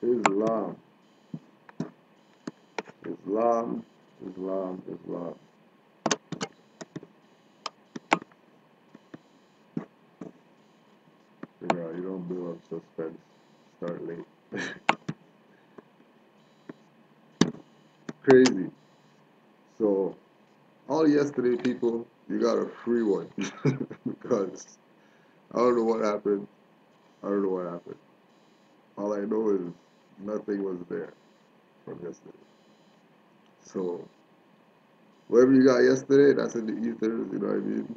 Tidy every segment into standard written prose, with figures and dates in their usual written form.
Islam, Islam, Islam, Islam. Yeah, you don't build up suspense. Start late. Crazy. So, all yesterday, people, you got a free one because I don't know what happened. I don't know what happened. All I know is nothing was there from yesterday. So, whatever you got yesterday, that's in the ethers. You know what I mean?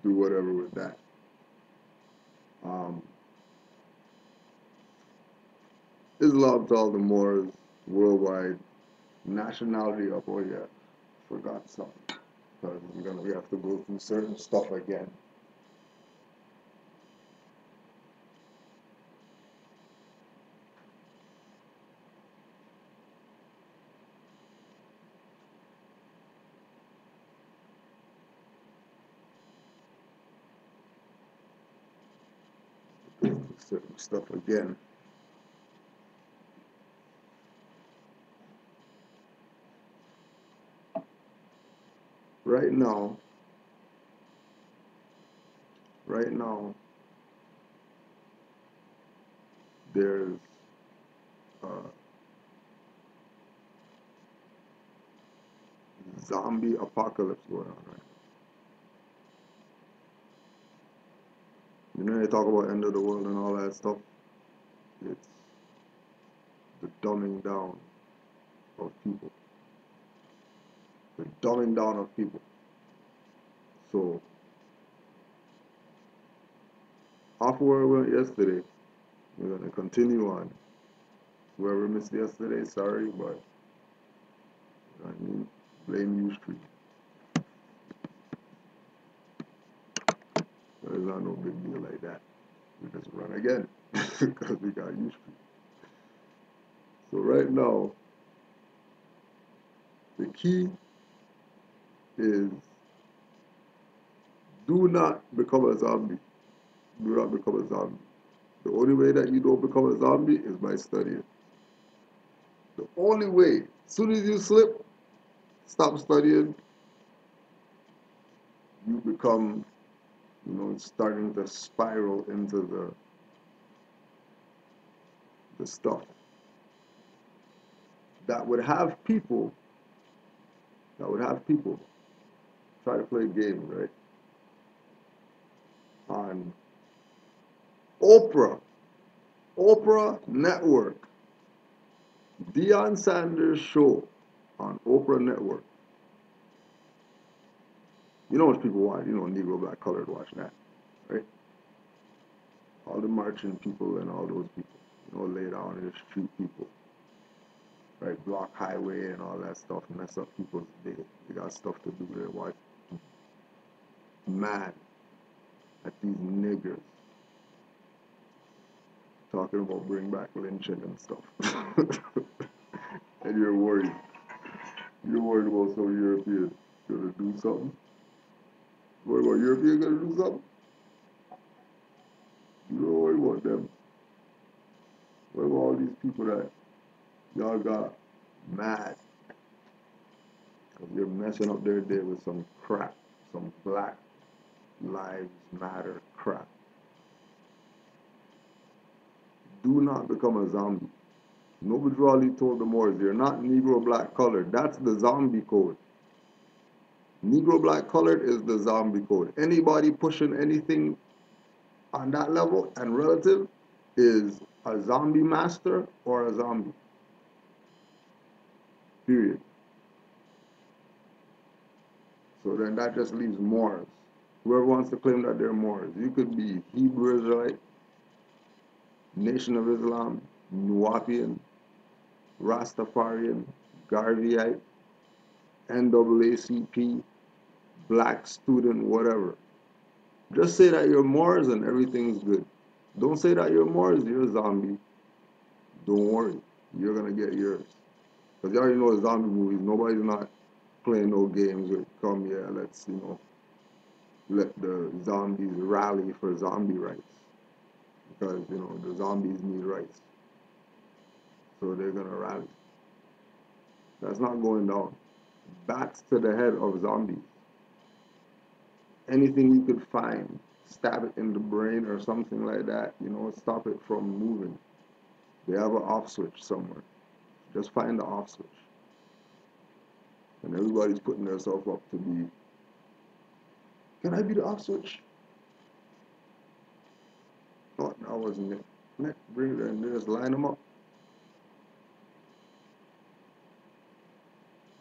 Do whatever with that. Um, Islam to all the Moors worldwide. Nationality up. Oh yeah, forgot something. Because we have to go through certain stuff again. Go through certain stuff again. Right now, right now, there's uh, zombie apocalypse going on. Right? You know, they talk about end of the world and all that stuff. It's the dumbing down of people. The dumbing down of people. So, off where we went yesterday, we're gonna continue on. Whoever missed yesterday, sorry, but I mean, blame you street. There's not no big deal like that. We just run again because we got used to it. So right now, the key is do not become a zombie. Do not become a zombie. The only way that you don't become a zombie is by studying. The only way. As soon as you slip, stop studying, you become, starting to spiral into the stuff that would have people, try to play games, right? On Oprah, Oprah Network, Deion Sanders show on Oprah Network. You know what people watch? Negro, black, colored watch that, right? All the marching people and all those people, lay down in the street people, right? Block highway and all that stuff, mess up people's day. They got stuff to do. They watch mad at these niggers talking about bring back lynching and stuff. And you're worried. You're worried about some European gonna do something. Worried about European gonna do something? You don't worry about them. Worry about all these people that y'all got mad because you're messing up their day with some crap, some Black Lives Matter crap. Do not become a zombie. Nobody really told the Moors, you're not Negro, black, colored. That's the zombie code. Negro, black, colored is the zombie code. Anybody pushing anything on that level and relative is a zombie master or a zombie. Period. So then that just leaves Moors. Whoever wants to claim that they're Moors. You could be Hebrew Israelite, Nation of Islam, Nuwapian, Rastafarian, Garveyite, NAACP, black student, whatever. Just say that you're Moors and everything's good. Don't say that you're Moors, you're a zombie. Don't worry, you're gonna get yours. Because you already know the zombie movies, nobody's not playing no games with come here, let's, let the zombies rally for zombie rights. Because, the zombies need rights. So they're gonna rally. That's not going down. Bats to the head of zombies. Anything you could find, stab it in the brain or something like that, stop it from moving. They have an off switch somewhere. Just find the off switch. And everybody's putting themselves up to be, can I be the off switch? Oh, that wasn't it. Bring it and just line them up.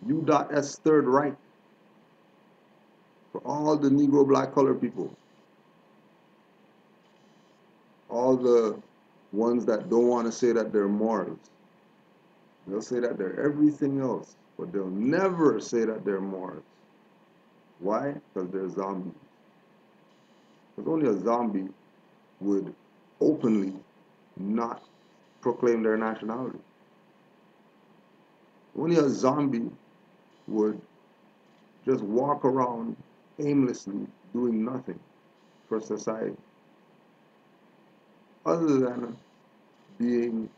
U.S. Third Reich for all the Negro black colored people. All the ones that don't want to say that they're Moors. They'll say that they're everything else, but they'll never say that they're Moors. Why? Because they're zombies. Because only a zombie would openly not proclaim their nationality. Only a zombie would just walk around aimlessly doing nothing for society other than being,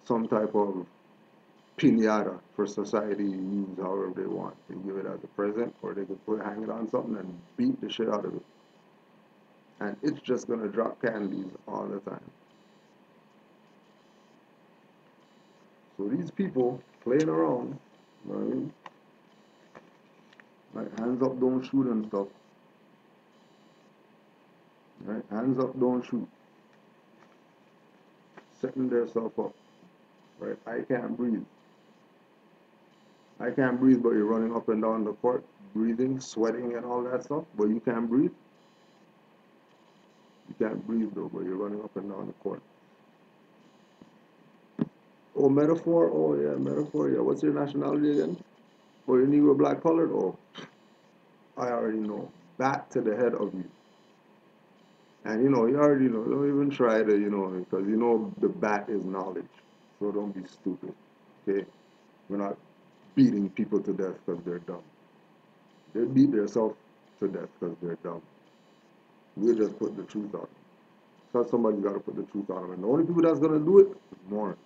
some type of pinata for society to use however they want. They give it as a present, or they could hang it on something and beat the shit out of it. And it's just gonna drop candies all the time. So these people playing around, you know what I mean? Like hands up, don't shoot and stuff. Right? Hands up, don't shoot. Setting themselves up. Right? I can't breathe. I can't breathe, but you're running up and down the court, breathing, sweating, and all that stuff. But you can't breathe. You can't breathe though, but you're running up and down the court. Oh, metaphor. Oh yeah, metaphor. Yeah. What's your nationality again? Oh, you're Negro, black, colored. Oh, I already know. Bat to the head of you. And you already know. Don't even try to, because the bat is knowledge. So don't be stupid. Okay? We're not beating people to death because they're dumb. They beat themselves to death because they're dumb. We're just putting the truth on. Because somebody's got to put the truth on them. And the only people that's going to do it is more.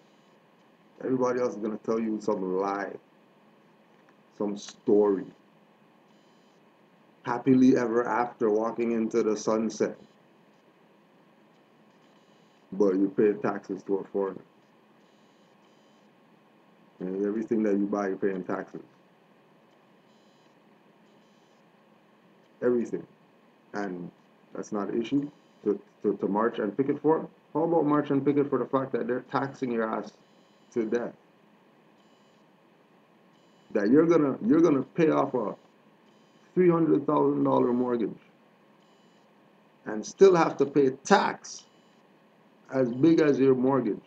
Everybody else is going to tell you some lie, some story. Happily ever after walking into the sunset. But you pay taxes to a foreigner. And everything that you buy, you're paying taxes. Everything. And that's not an issue to march and picket for. How about march and picket for the fact that they're taxing your ass to death? That you're gonna pay off a $300,000 mortgage and still have to pay tax as big as your mortgage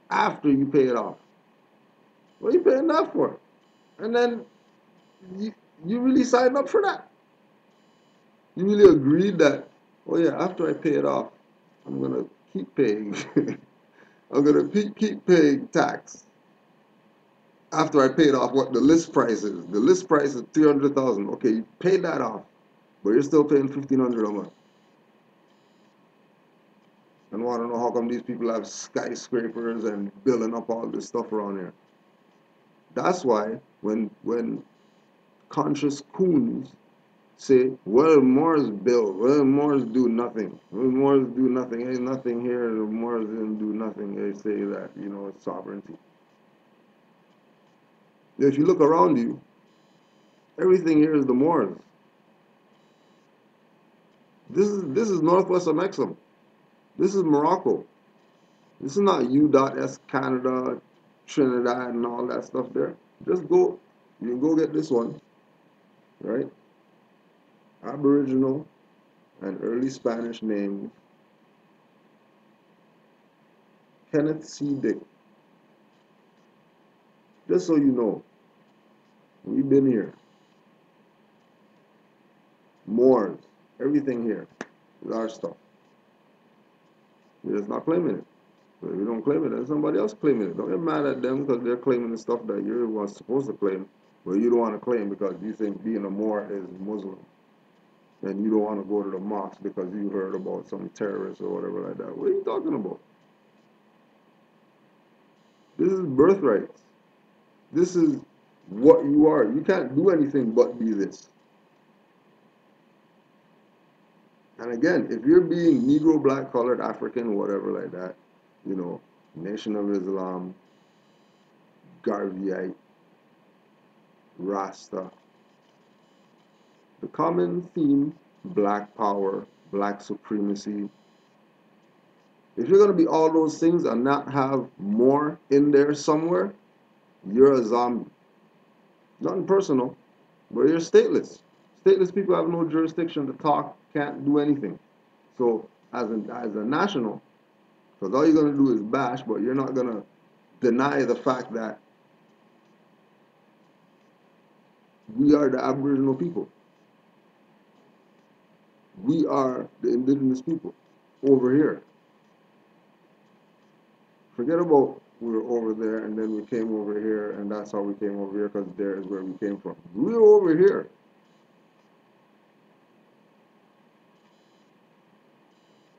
after you pay it off. What are you paying that for? And then you really signed up for that? You really agreed that, oh yeah, after I pay it off, I'm gonna keep paying. I'm gonna keep paying tax after I paid off what the list price is. The list price is 300,000. Okay, you paid that off, but you're still paying 1,500 a month. And want to know how come these people have skyscrapers and building up all this stuff around here? That's why when conscious coons say, well, Moors build, well, Moors do nothing, well, Moors do nothing, ain't nothing here, the Moors didn't do nothing, they say that, it's sovereignty. If you look around you, everything here is the Moors. This is northwest of Mexico. This is Morocco. This is not U.S. Canada, Trinidad, and all that stuff there. Just go, you can go get this one, right? Aboriginal and early Spanish name, Kenneth C. Dick. Just so you know, we've been here. Moors, everything here is our stuff. We're just not claiming it. So if you don't claim it, then somebody else claiming it. Don't get mad at them because they're claiming the stuff that you're supposed to claim, but you don't want to claim because you think being a Moor is Muslim. And you don't want to go to the mosque because you heard about some terrorists or whatever like that. What are you talking about? This is birthrights. This is what you are. You can't do anything but be this. And again, if you're being Negro, black, colored, African, whatever like that, you know, Nation of Islam, Garveyite, Rasta, the common theme, black power, black supremacy. If you're going to be all those things and not have more in there somewhere, you're a zombie. Nothing personal, but you're stateless. Stateless people have no jurisdiction to talk, can't do anything. So as a national, because all you're going to do is bash, but you're not going to deny the fact that we are the Aboriginal people. We are the indigenous people over here. Forget about we were over there and then we came over here and that's how we came over here because there is where we came from. We're over here.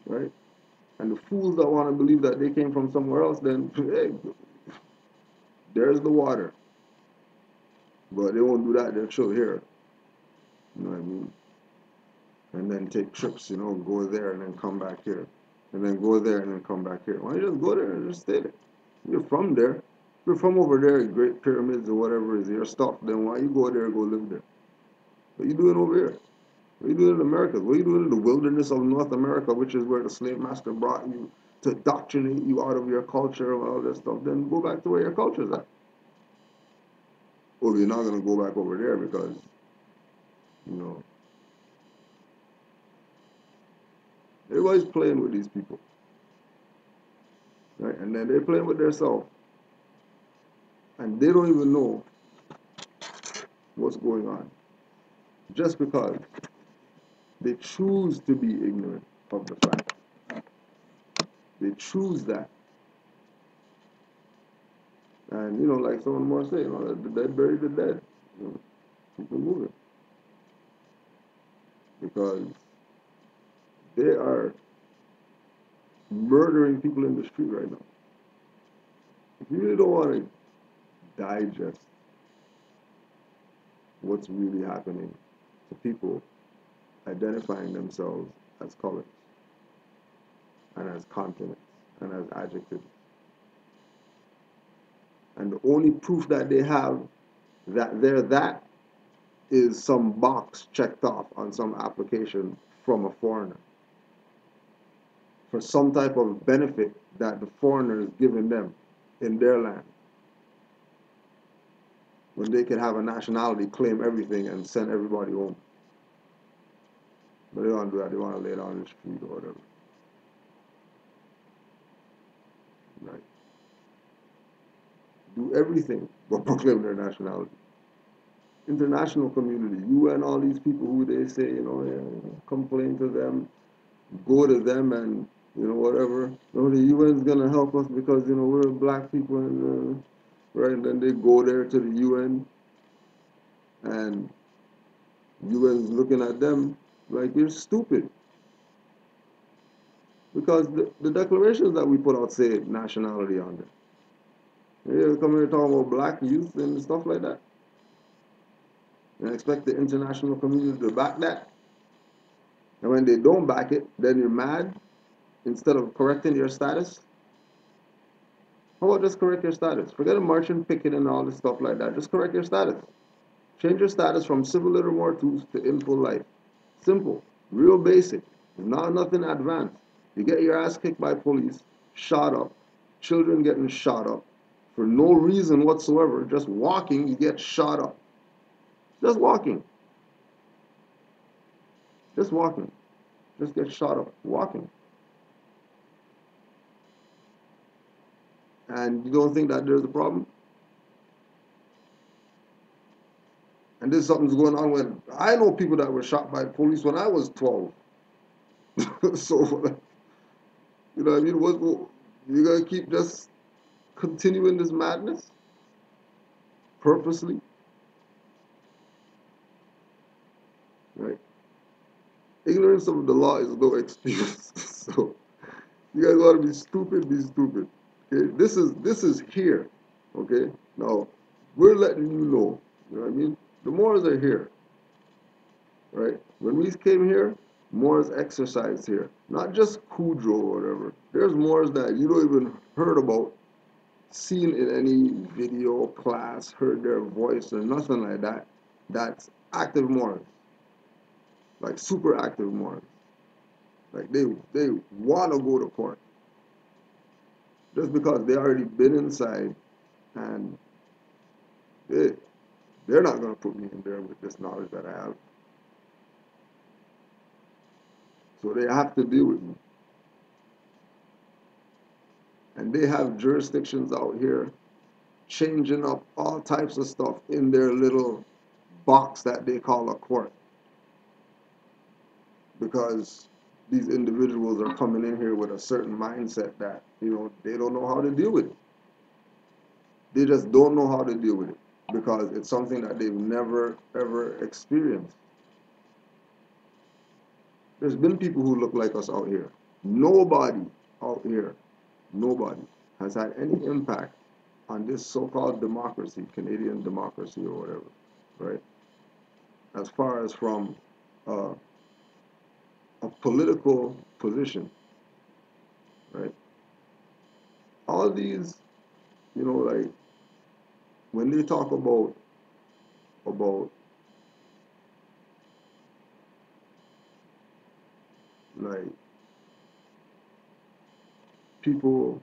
Right? And the fools that want to believe that they came from somewhere else, then, hey, there's the water. But they won't do that, they'll chill here. You know what I mean? And then take trips, go there and then come back here. And then go there and then come back here. Why don't you just go there and just stay there? You're from there. If you're from over there, Great Pyramids or whatever is your stuff, then why you go there and go live there? What are you doing over here? What are you doing in America? What are you doing in the wilderness of North America, which is where the slave master brought you to indoctrinate you out of your culture and all that stuff? Then go back to where your culture's at. Or you're not going to go back over there because, you know, everybody's playing with these people. Right? And then they're playing with themselves. And they don't even know what's going on. Just because they choose to be ignorant of the fact. They choose that. And, like someone more say, the dead bury the dead. Keep it moving. Because they are murdering people in the street right now. If you really don't want to digest what's really happening to people identifying themselves as colors and as continents and as adjectives. And the only proof that they have that they're that is some box checked off on some application from a foreigner for some type of benefit that the foreigner is giving them in their land. When they could have a nationality, claim everything, and send everybody home. But they don't want to do that. They want to lay down in the street or whatever. Right? Do everything but proclaim their nationality. International community, UN, all these people who they say, complain to them, go to them and, whatever. The UN's going to help us because, we're black people and, right? And then they go there to the UN and UN's looking at them like you're stupid. Because the declarations that we put out say nationality on there. You come here talking about black youth and stuff like that. And expect the international community to back that. And when they don't back it, then you're mad instead of correcting your status. How about just correct your status? Forget a marching, picking, and all this stuff like that. Just correct your status. Change your status from civil little mortals to in full life. Simple. Real basic. Not nothing advanced. You get your ass kicked by police, shot up, children getting shot up for no reason whatsoever. Just walking, you get shot up. Just walking. Just walking. Just get shot up. Walking. And you don't think that there's a problem? And this something's going on when I know people that were shot by police when I was 12. So, you know what I mean? What you gonna keep just continuing this madness purposely? Right? Ignorance of the law is no excuse. So, you guys want to be stupid, be stupid. Okay? This is here. Okay? Now, we're letting you know. You know what I mean? The Moors are here. Right? When we came here, Moors exercised here. Not just Kudro or whatever. There's Moors that you don't even heard about, seen in any video, class, heard their voice or nothing like that. That's active Moors. Like super active Moors. Like they wanna go to court. Just because they already been inside and they they're not gonna put me in there with this knowledge that I have. So they have to deal with me. And they have jurisdictions out here changing up all types of stuff in their little box that they call a court, because these individuals are coming in here with a certain mindset that, they don't know how to deal with it. They just don't know how to deal with it because it's something that they've never ever experienced. There's been people who look like us out here. Nobody out here, nobody has had any impact on this so-called democracy, Canadian democracy or whatever, right? As far as from uh, a political position, right? All these, like when they talk about like people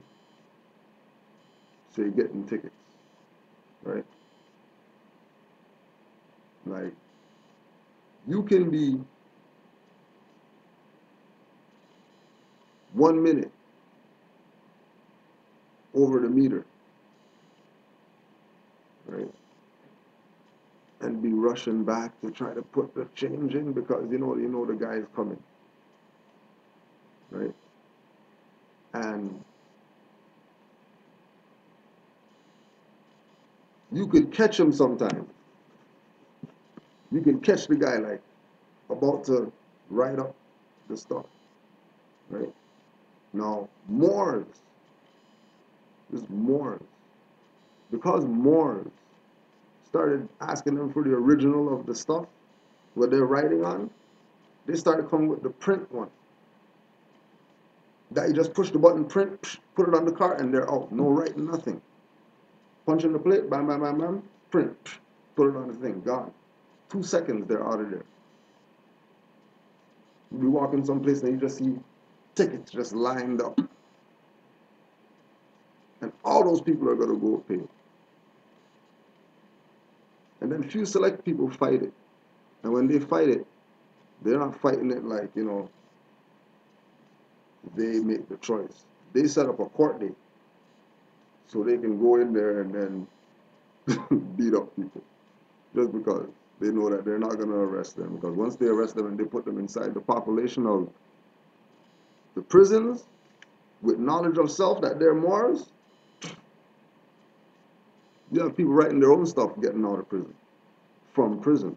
say getting tickets, right? Like you can be 1 minute over the meter, right? And be rushing back to try to put the change in because you know the guy's coming, right? And you could catch him sometimes. You can catch the guy like about to write up the stuff, right? Now Moors, just Moors, because Moors started asking them for the original of the stuff what they're writing on, they started coming with the print one. That you just push the button, print, put it on the cart, and they're out. No writing, nothing. Punch in the plate, bam, bam, bam, bam, print, put it on the thing, gone. 2 seconds, they're out of there. You be walking someplace and you just see tickets just lined up. And all those people are going to go pay. And then few select people fight it. And when they fight it, they're not fighting it like, they make the choice. They set up a court date so they can go in there and then beat up people just because they know that they're not going to arrest them. Because once they arrest them and they put them inside the population of the prisons with knowledge of self that they're Moors, you have people writing their own stuff getting out of prison, from prison,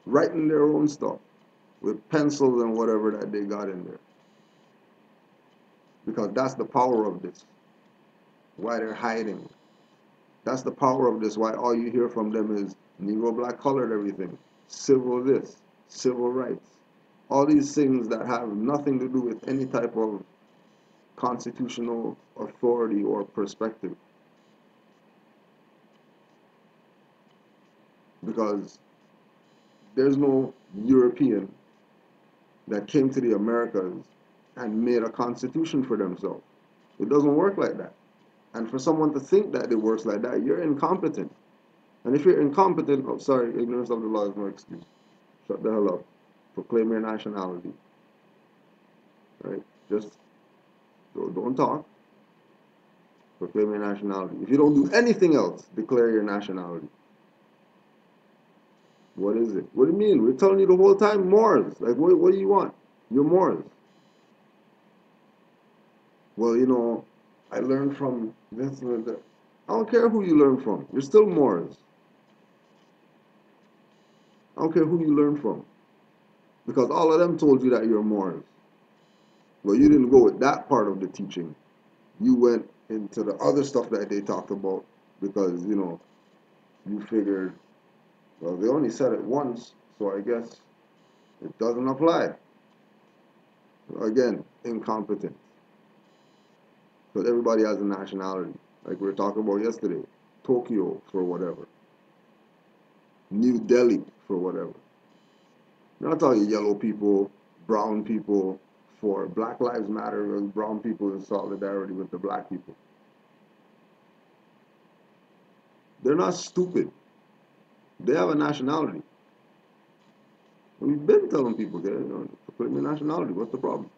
writing their own stuff with pencils and whatever that they got in there. Because that's the power of this, why they're hiding. That's the power of this, why all you hear from them is Negro, black, colored, everything, civil this, civil rights. All these things that have nothing to do with any type of constitutional authority or perspective. Because there's no European that came to the Americas and made a constitution for themselves. It doesn't work like that. And for someone to think that it works like that, you're incompetent. And if you're incompetent, oh, sorry, ignorance of the law is no excuse. Shut the hell up. Proclaim your nationality. Right? Just don't talk. Proclaim your nationality. If you don't do anything else, declare your nationality. What is it? What do you mean? We're telling you the whole time, Moors. Like, what do you want? You're Moors. Well, I learned from this and that. I don't care who you learn from. You're still Moors. I don't care who you learn from. Because all of them told you that you're Moors. Well, you didn't go with that part of the teaching. You went into the other stuff that they talked about because, you figured, well, they only said it once, so I guess it doesn't apply. Again, incompetent. Because everybody has a nationality. Like we were talking about yesterday. Tokyo for whatever. New Delhi for whatever. You're not talking yellow people, brown people, for Black Lives Matter and brown people in solidarity with the black people. They're not stupid. They have a nationality. We've been telling people, put me nationality. What's the problem?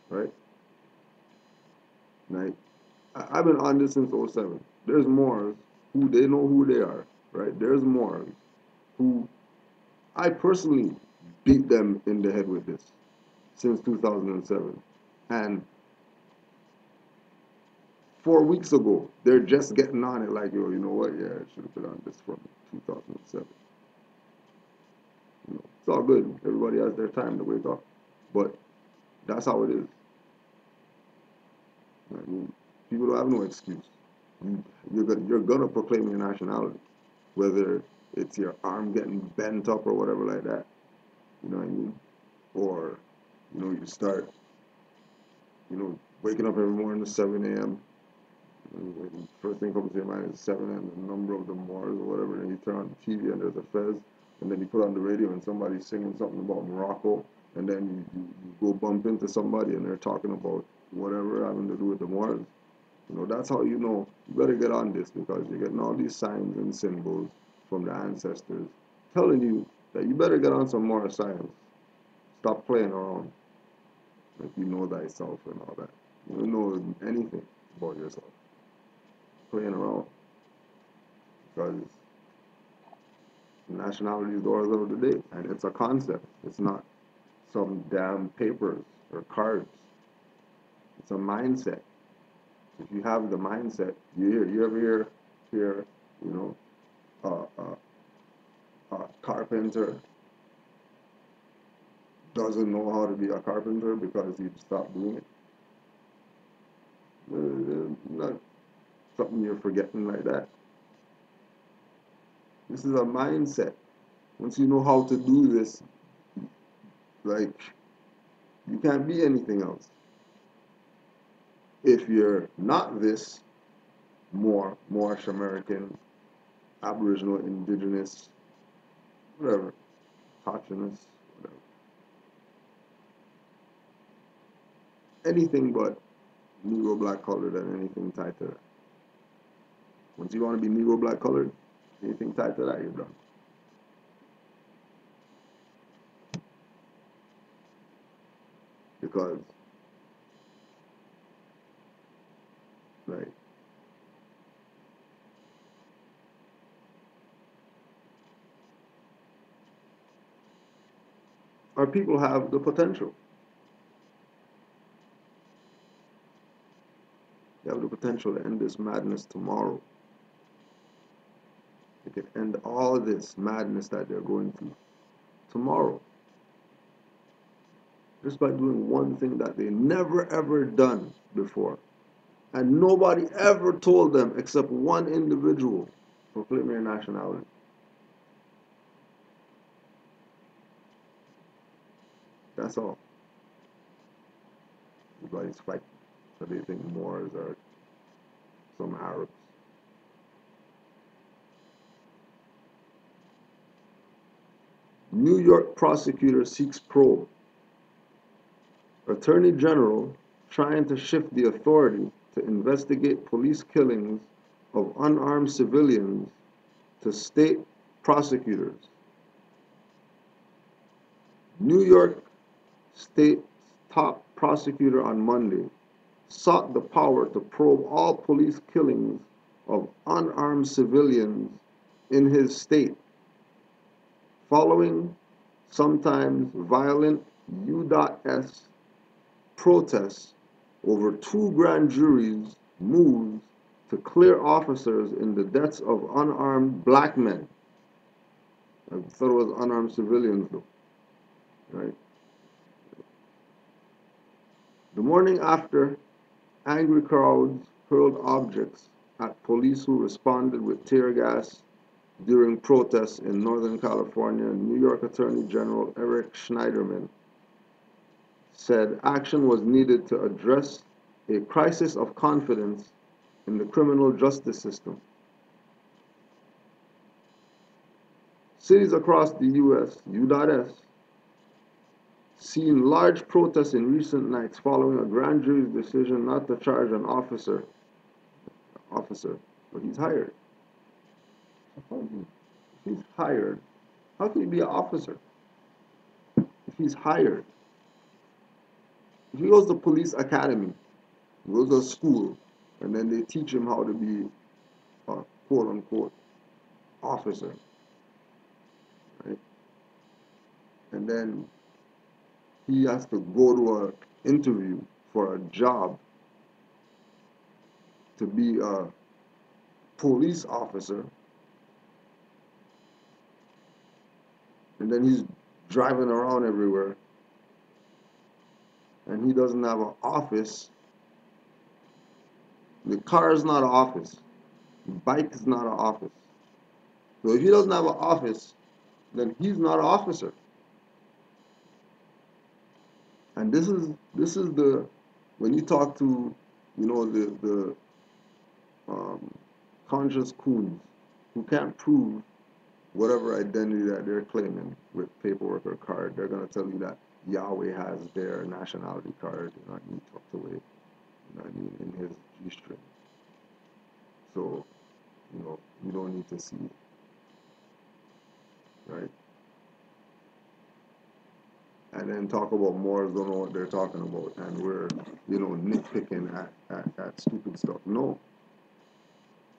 Right? Like, I've been on this since '07. There's more who they know who they are. Right? There's more who I personally beat them in the head with this since 2007. And 4 weeks ago, they're just getting on it like, yo, you know what? Yeah, I should have been on this from 2007. It's all good. Everybody has their time to wake up. But that's how it is. I mean, people don't have no excuse. You're gonna proclaim your nationality, whether it's your arm getting bent up or whatever like that. You know what I mean? Or you start waking up every morning at 7 a.m. First thing comes to your mind is 7 and the number of the Moors or whatever. And you turn on the TV and there's a Fez. And then you put on the radio and somebody's singing something about Morocco. And then you go bump into somebody and they're talking about whatever having to do with the Moors. That's how you know you better get on this because you're getting all these signs and symbols from the ancestors telling you that you better get on some more science. Stop playing around like you know thyself and all that. You don't know anything about yourself. Playing around because nationality is the order of the day and it's a concept. It's not some damn papers or cards. It's a mindset. If you have the mindset, you ever hear, you know, a carpenter doesn't know how to be a carpenter because he stopped doing it. Not something you're forgetting like that. This is a mindset. Once you know how to do this, like you can't be anything else. If you're not this, Moorish American, Aboriginal, Indigenous, whatever, Indigenous, whatever, anything but Negro black colored and anything tied to that. Once you want to be Negro black colored, anything tied to that, you're done. Because, like, our people have the potential. They have the potential to end this madness tomorrow. They can end all this madness that they're going through tomorrow. Just by doing one thing that they never ever done before. And nobody ever told them except one individual proclaim their nationality. That's all. Everybody's fighting. So they think Moors are some Arabs. New York prosecutor seeks probe. Attorney General trying to shift the authority to investigate police killings of unarmed civilians to state prosecutors. New York State's top prosecutor on Monday sought the power to probe all police killings of unarmed civilians in his state, following sometimes violent U.S. protests over two grand juries' moves to clear officers in the deaths of unarmed black men. I thought it was unarmed civilians though, right? The morning after Angry crowds hurled objects at police who responded with tear gas during protests in Northern California. New York Attorney General Eric Schneiderman said action was needed to address a crisis of confidence in the criminal justice system. Cities across the U.S., U.S., seen large protests in recent nights following a grand jury's decision not to charge an officer, but he's hired. If he's hired, how can he be an officer? If he's hired, if he goes to police academy, he goes to school, and then they teach him how to be a quote unquote officer, right? And then he has to go to an interview for a job to be a police officer, and then he's driving around everywhere, and he doesn't have an office. The car is not an office. The bike is not an office. So if he doesn't have an office, then he's not an officer. And this is the when you talk to the conscious coons who can't prove whatever identity that they're claiming with paperwork or card, they're gonna tell you that Yahweh has their nationality card, he tucked away, in his G-string. So, you don't need to see it, right? And then talk about Moors don't know what they're talking about, and we're, nitpicking at stupid stuff. No.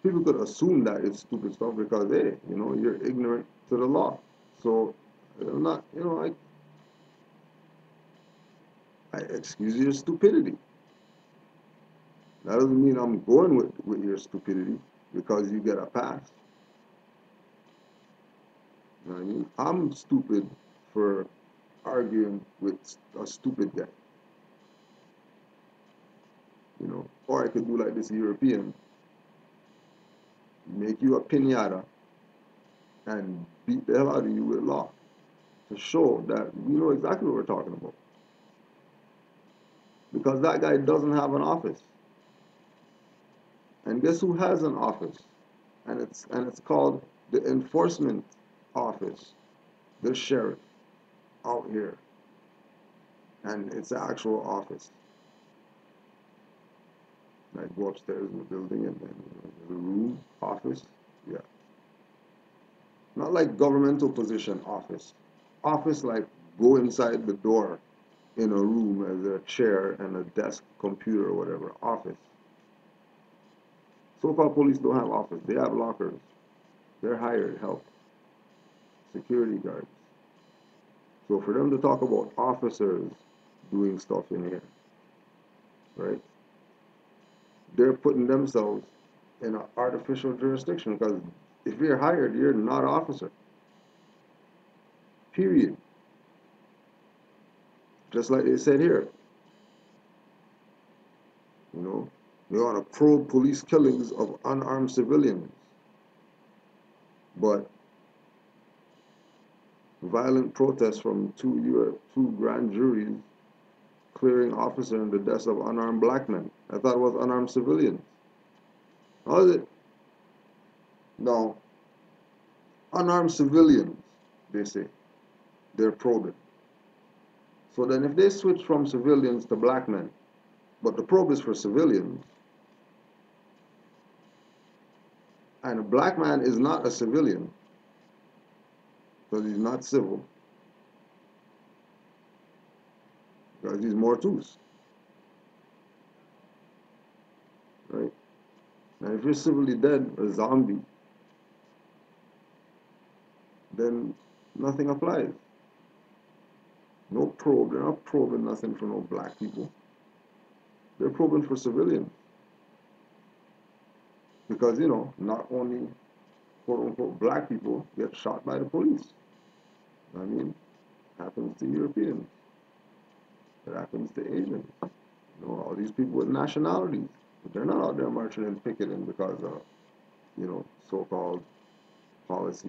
People could assume that it's stupid stuff because, hey, you're ignorant to the law. So, I'm not, I excuse your stupidity. That doesn't mean I'm going with your stupidity because you get a pass. You know what I mean? I'm stupid for arguing with a stupid guy. Or I could do like this European, make you a pinata and beat the hell out of you with law to show that we know exactly what we're talking about. Because that guy doesn't have an office. And guess who has an office? And it's called the enforcement office, the sheriff out here. And it's an actual office. I go upstairs in the building and then the room, office, yeah. Not like governmental position office. Office like go inside the door in a room as a chair and a desk, computer or whatever, office. So-called police don't have office, they have lockers. They're hired help, security guards. So for them to talk about officers doing stuff in here, right? They're putting themselves in an artificial jurisdiction because if you're hired, you're not an officer. Period. Just like they said here. They want to probe police killings of unarmed civilians. But violent protests from two grand juries clearing officer in the deaths of unarmed black men. I thought it was unarmed civilians. How is it? No. Unarmed civilians, they say. They're probing. So then if they switch from civilians to black men, but the probe is for civilians, and a black man is not a civilian, because he's not civil, because he's mortus, right? Now if you're civilly dead, a zombie, then nothing applies. No probe, they're not probing nothing for no black people. They're probing for civilians. Because, not only quote unquote black people get shot by the police. I mean, it happens to Europeans. It happens to Asians. You know, all these people with nationalities, they're not out there marching and picketing because of, you know, so-called policy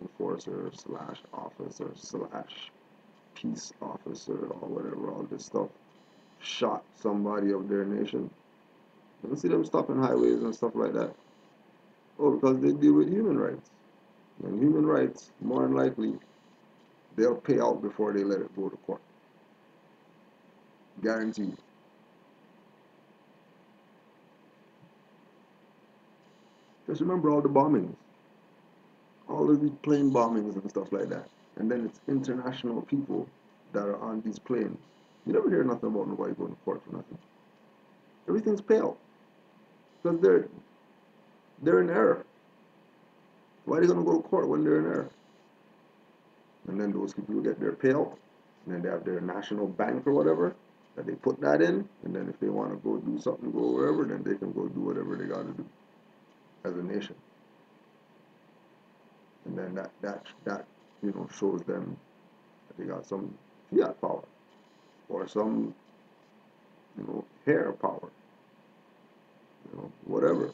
enforcer slash officer slash peace officer or whatever, all this stuff, shot somebody of their nation. You don't see them stopping highways and stuff like that. Oh, because they deal with human rights. And human rights, more than likely, they'll pay out before they let it go to court. Guaranteed. Just remember all the bombings, all of these plane bombings and stuff like that. And then it's international people that are on these planes. You never hear nothing about nobody going to court for nothing. Everything's pale because they're in error. Why are they gonna go to court when they're in error? And then those people get their payout, and then they have their national bank or whatever that they put that in, and then if they want to go do something, go wherever, then they can go do whatever they got to do as a nation. And then that you know shows them that they got some fiat power or some hair power, whatever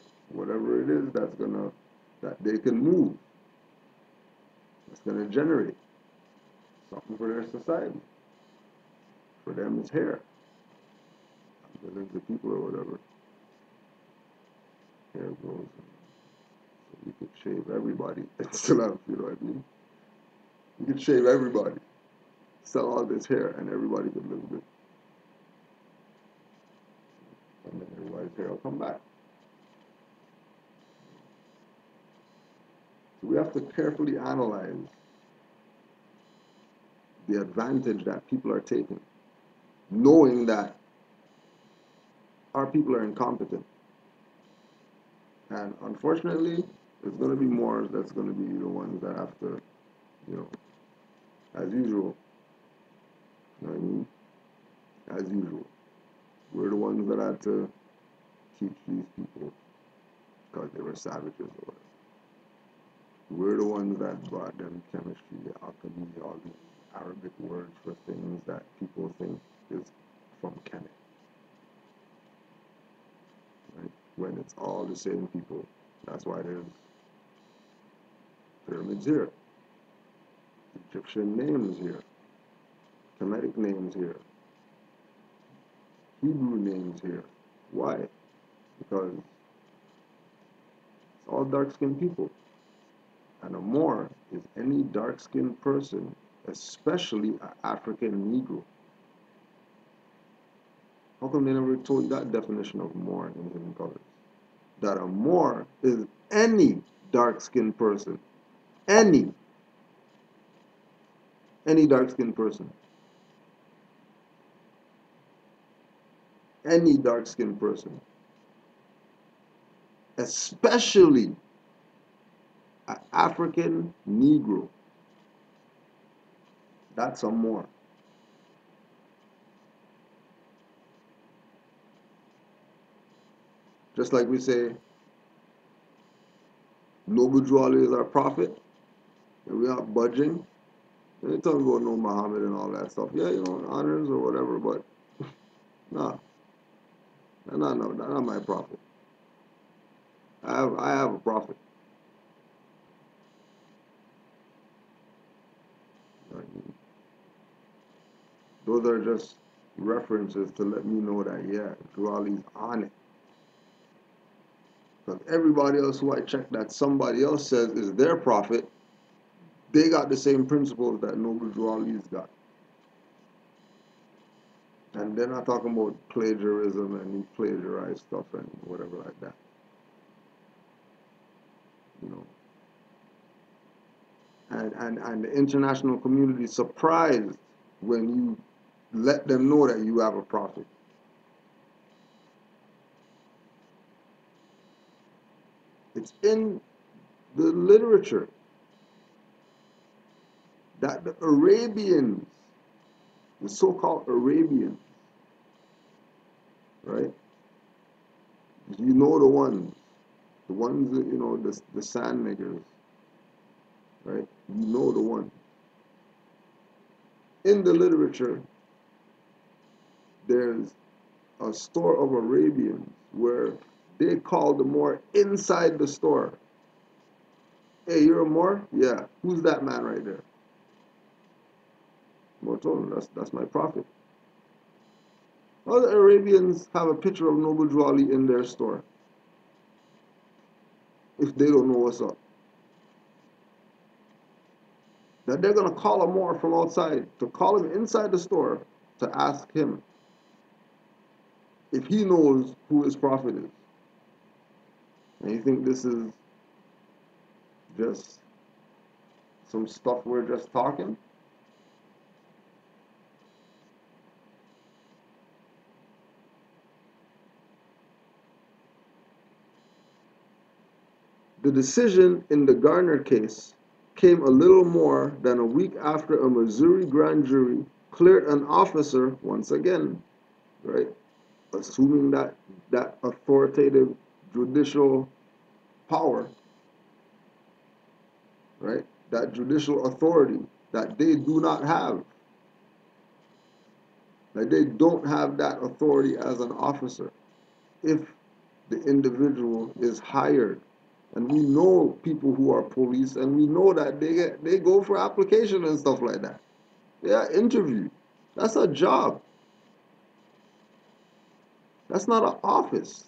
it is that they can move, that's gonna generate something for their society. For them, it's hair. The people or whatever, hair grows. So you could shave everybody and still have, you know what I mean? You could shave everybody, sell all this hair, and everybody could live good. And then everybody's hair will come back. So we have to carefully analyze the advantage that people are taking, knowing that our people are incompetent. And unfortunately, there's going to be more that's going to be the ones that have to, you know, as usual, you know what I mean? As usual. We're the ones that had to teach these people because they were savages or whatever. We're the ones that brought them chemistry, alchemy, all these Arabic words for things that people think is from Kemet. Right? When it's all the same people. That's why there's pyramids here, Egyptian names here, Kemetic names here, Hebrew names here. Why? Because it's all dark-skinned people. And a Moor is any dark-skinned person, especially an African Negro. How come they never told you that definition of Moor in Living Colors? That a Moor is any dark-skinned person. Any dark-skinned person. Any dark-skinned person. Especially an African Negro. That's a Moor. Just like we say, Noble Drew Ali is our prophet, and we are budging. And they talk about no Muhammad and all that stuff. Yeah, honors or whatever, but nah, that's not my prophet. I have a prophet. You know what I mean? Those are just references to let me know that, yeah, Drew Ali's on it. Because everybody else who I check that somebody else says is their prophet, they got the same principles that Noble Drew Ali's got. And they're not talking about plagiarism and he plagiarized stuff and whatever like that. You know. And the international community is surprised when you let them know that you have a prophet. It's in the literature that the Arabians, the so-called Arabians, right? You know the ones that, the sand niggers, right? You know the ones. In the literature, there's a store of Arabians where they called the Moor inside the store. Hey, you're a Moor? Yeah. Who's that man right there? Moor told him, that's my prophet. Other Arabians have a picture of Noble Drew Ali in their store if they don't know what's up. That they're going to call a Moor from outside to call him inside the store to ask him if he knows who his prophet is. And you think this is just some stuff we're just talking? The decision in the Garner case came a little more than a week after a Missouri grand jury cleared an officer once again, right? Assuming that authoritative judicial power, right? That judicial authority that they do not have. Like they don't have that authority as an officer. If the individual is hired, and we know people who are police, and we know that they go for application and stuff like that. They are interviewed. That's a job. That's not an office,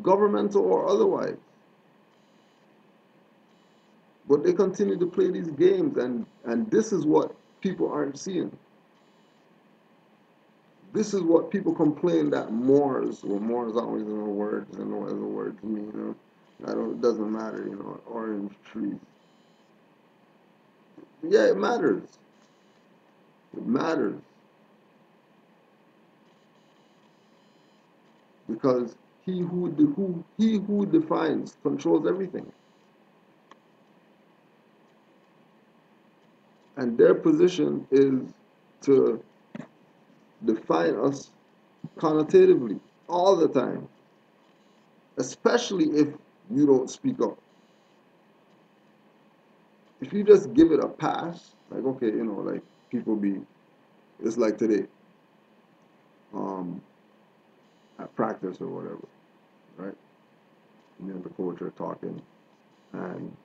governmental or otherwise. But they continue to play these games, and this is what people aren't seeing. This is what people complain that Moors, well, Moors always in the words, and what the words mean, you know. It doesn't matter, you know, orange trees. Yeah, it matters. It matters. Because he who defines controls everything. And their position is to define us connotatively all the time, especially if you don't speak up. If you just give it a pass, like, okay, you know, like people be, it's like today, um, at practice or whatever, right? Me and the coach are talking, and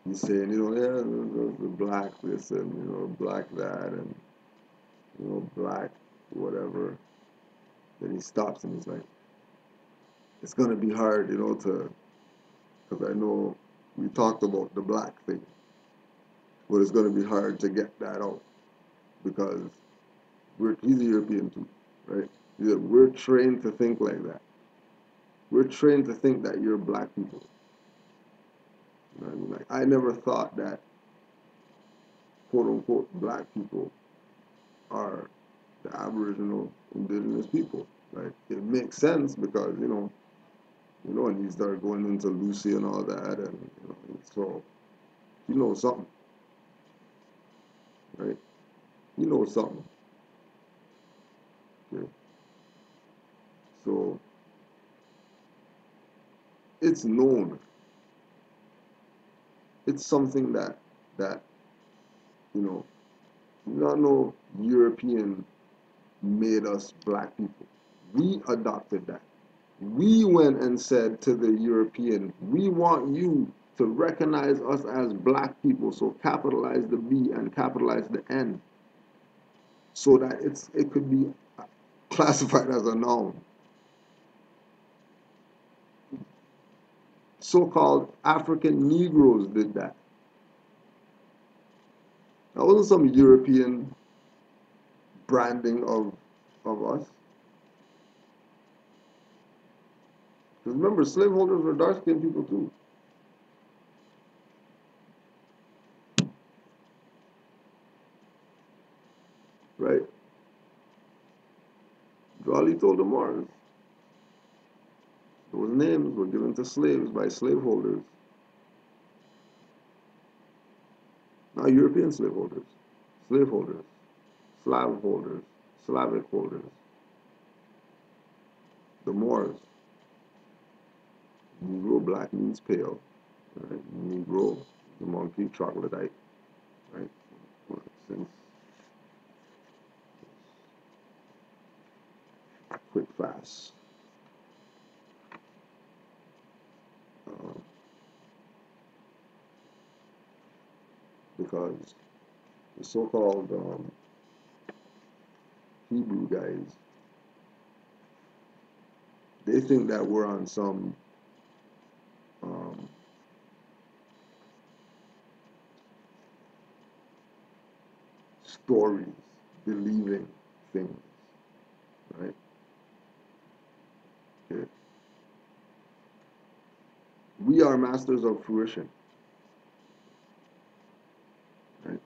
he's saying, you know, yeah, the black this and, you know, black that, and, you know, black whatever. Then he stops and he's like, it's gonna be hard, you know, because I know we talked about the black thing, but it's gonna be hard to get that out because he's a European too, right? We're trained to think like that. We're trained to think that you're black people. You know what I mean? Like I never thought that quote unquote black people are the Aboriginal indigenous people. Like it makes sense because and you start going into Lucy and all that, and so you know something, right? You know something. Okay? So it's known. It's something that you know, not no European made us black people. We adopted that. We went and said to the European, we want you to recognize us as black people, so capitalize the B and capitalize the N, so that it could be classified as a noun. So-called African Negroes did that. That wasn't some European branding of us. Because remember, slaveholders were dark-skinned people too. Right? Raleigh told the Moors, those names were given to slaves by slaveholders. Not European slaveholders. Slaveholders. Slav holders. Slavic holders. The Moors. Negro black means pale. Right? Negro, the monkey, troglodyte. Right? Since quick fast. Um, because the so-called Hebrew guys, they think that we're on some um, stories, believing things, right? Okay. We are masters of fruition, right?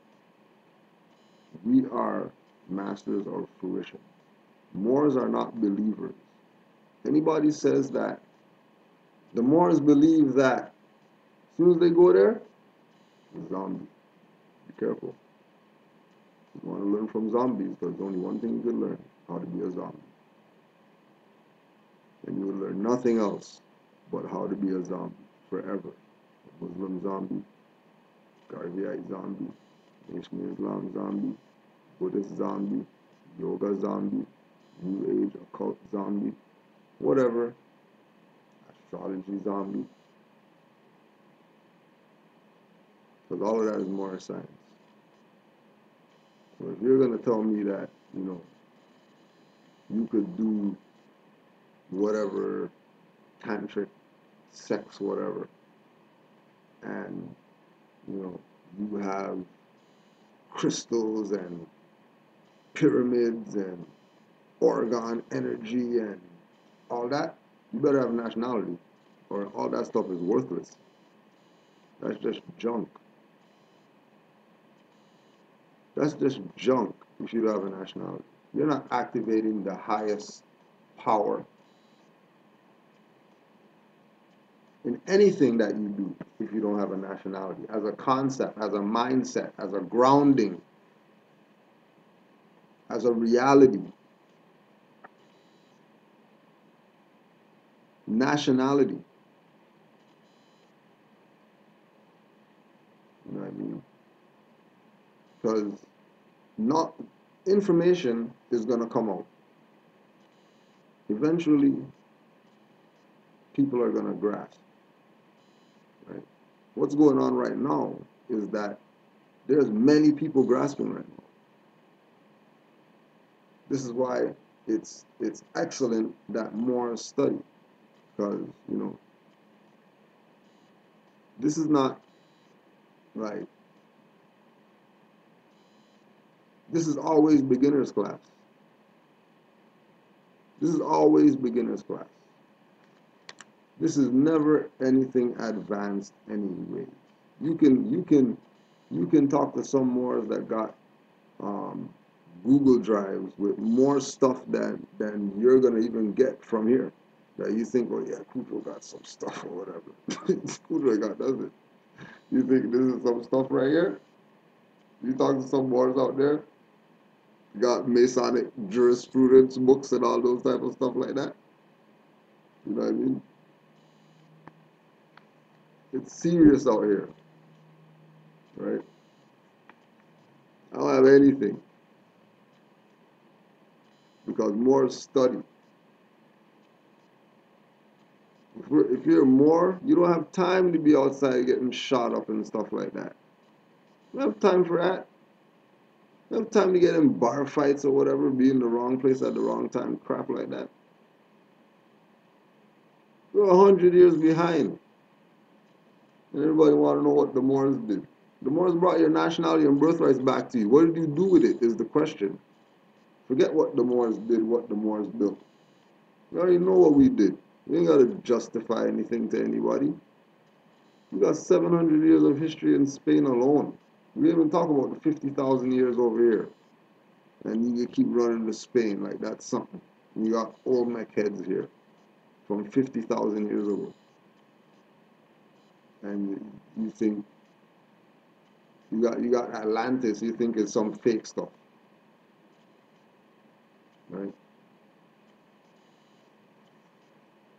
We are masters of fruition. Moors are not believers. Anybody says that, the Moors believe that as soon as they go there, zombie. Be careful. You want to learn from zombies, there's only one thing you can learn, how to be a zombie. And you will learn nothing else but how to be a zombie forever. A Muslim zombie, Garveyite zombie, Nation Islam zombie, Buddhist zombie, yoga zombie, New Age occult zombie, whatever, astrology zombie. Because all of that is more science. So if you're going to tell me that, you could do whatever, tantric, sex, whatever, and, you have crystals and pyramids and orgone energy and all that, you better have nationality, or all that stuff is worthless. That's just junk. That's just junk if you don't have a nationality. You're not activating the highest power in anything that you do if you don't have a nationality, as a concept, as a mindset, as a grounding, as a reality. Nationality. You know what I mean? Because not information is going to come out. Eventually, people are going to grasp. Right? What's going on right now is that there's many people grasping right now. This is why it's excellent that more study, because this is not like, this is always beginner's class. This is always beginner's class. This is never anything advanced anyway. You can talk to some Moors that got Google Drives with more stuff than you're gonna even get from here. That you think, oh yeah, Kudro got some stuff or whatever. Kudro got doesn't. You think this is some stuff right here? You talk to some Moors out there, got Masonic jurisprudence books and all those type of stuff like that. You know what I mean? It's serious out here, right? I don't have anything because more study. If you're more, you don't have time to be outside getting shot up and stuff like that. You don't have time for that. You don't have time to get in bar fights or whatever, be in the wrong place at the wrong time, crap like that. You're 100 years behind. And everybody want to know what the Moors did. The Moors brought your nationality and birthrights back to you. What did you do with it is the question. Forget what the Moors did, what the Moors built. We already know what we did. We ain't got to justify anything to anybody. We got 700 years of history in Spain alone. We even talk about the 50,000 years over here. And you keep running to Spain like that's something. You got Olmec heads here from 50,000 years ago. And you think you got Atlantis, you think it's some fake stuff. Right?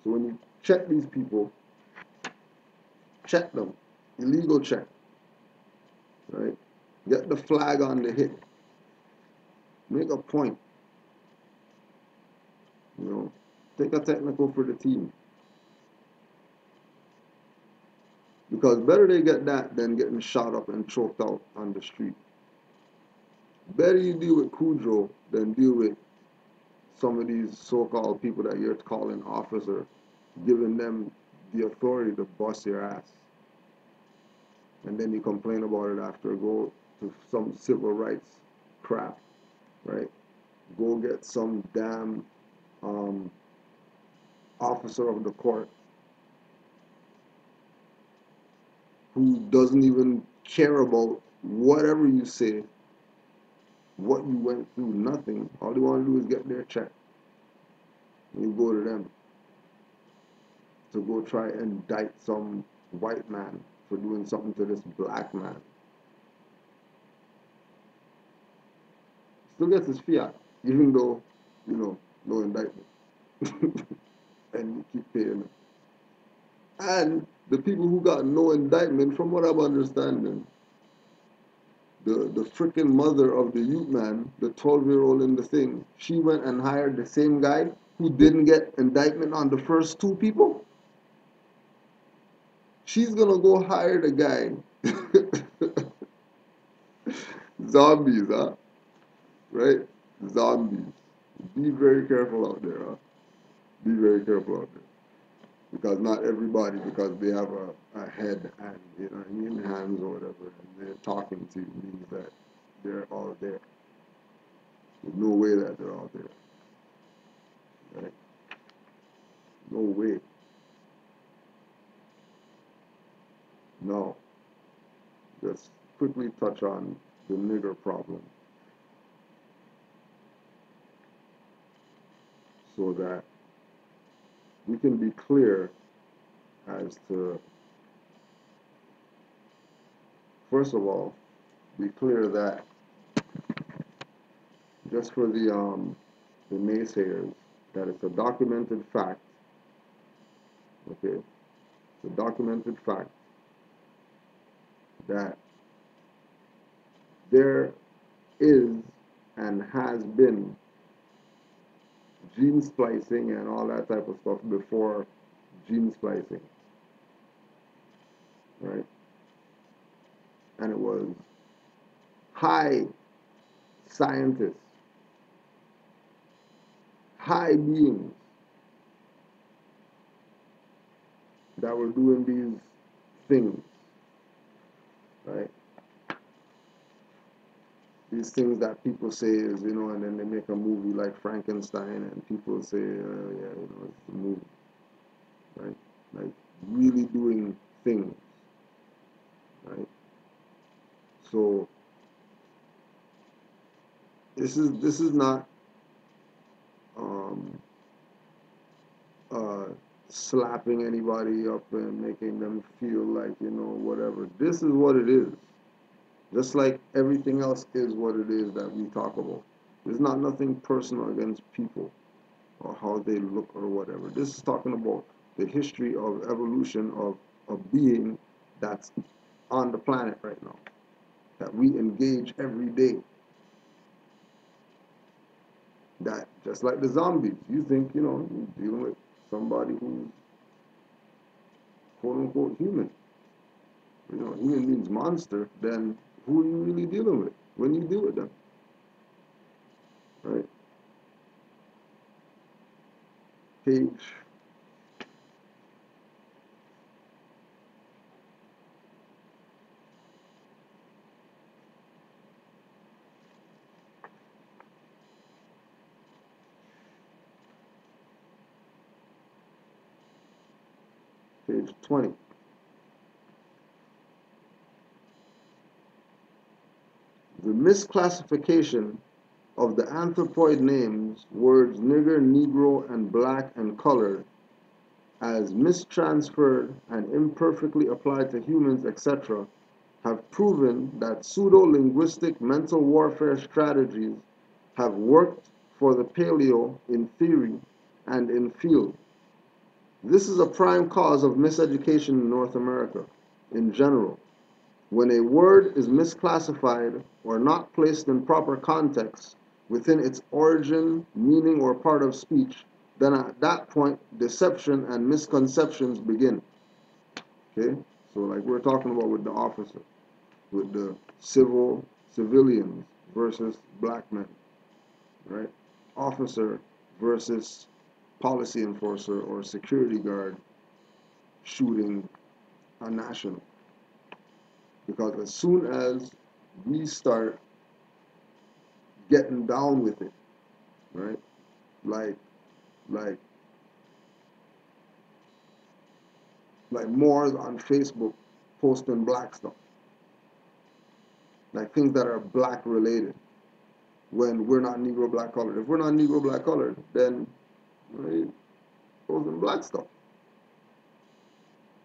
So when you check these people, check them. Illegal check. Right? Get the flag on the hip. Make a point. You know, take a technical for the team. Because better they get that than getting shot up and choked out on the street. Better you deal with Cujo than deal with some of these so-called people that you're calling officer, giving them the authority to bust your ass. And then you complain about it after, go to some civil rights crap, right? Go get some damn um, officer of the court who doesn't even care about whatever you say, what you went through, nothing. All they want to do is get their check. And you go to them to go try and indict some white man for doing something to this black man. Still gets his fiat, even though, no indictment. And you keep paying them. And the people who got no indictment, from what I'm understanding, the freaking mother of the youth man, the 12-year-old in the thing, she went and hired the same guy who didn't get indictment on the first two people. She's gonna go hire the guy. Zombies, huh? Right? Zombies. Be very careful out there, huh? Be very careful out there. Because not everybody, because they have a head and, hands or whatever, and they're talking to you, means that they're all there. There's no way that they're all there. Right? No way. No. Just quickly touch on the nigger problem so that we can be clear as to, first of all, be clear that just for the naysayers, that it's a documented fact, okay? It's a documented fact that there is and has been gene splicing and all that type of stuff before gene splicing, right? And it was high scientists, high beings that were doing these things, right? These things that people say is, and then they make a movie like Frankenstein, and people say, yeah, it's a movie, right? Like really doing things, right? So this is not um, uh, slapping anybody up and making them feel like whatever. This is what it is. Just like everything else is what it is that we talk about. There's not nothing personal against people or how they look or whatever. This is talking about the history of evolution of a being that's on the planet right now, that we engage every day. That just like the zombies, you think, you're dealing with somebody who's quote unquote human. Human means monster, then who are you really dealing with when you deal with them? Right? Page 20. The misclassification of the anthropoid names, words nigger, negro, and black and colored, as mistransferred and imperfectly applied to humans, etc., have proven that pseudo-linguistic mental warfare strategies have worked for the paleo in theory and in field. This is a prime cause of miseducation in North America in general. When a word is misclassified or not placed in proper context within its origin, meaning, or part of speech, then at that point, deception and misconceptions begin. Okay? So like we're talking about with the officer, with the civilians versus black men, right? Officer versus policy enforcer or security guard shooting a national. Because as soon as we start getting down with it, right? Like like like more on Facebook posting black stuff, like things that are black related, when we're not Negro black colored. If we're not Negro black colored, then right, posting black stuff.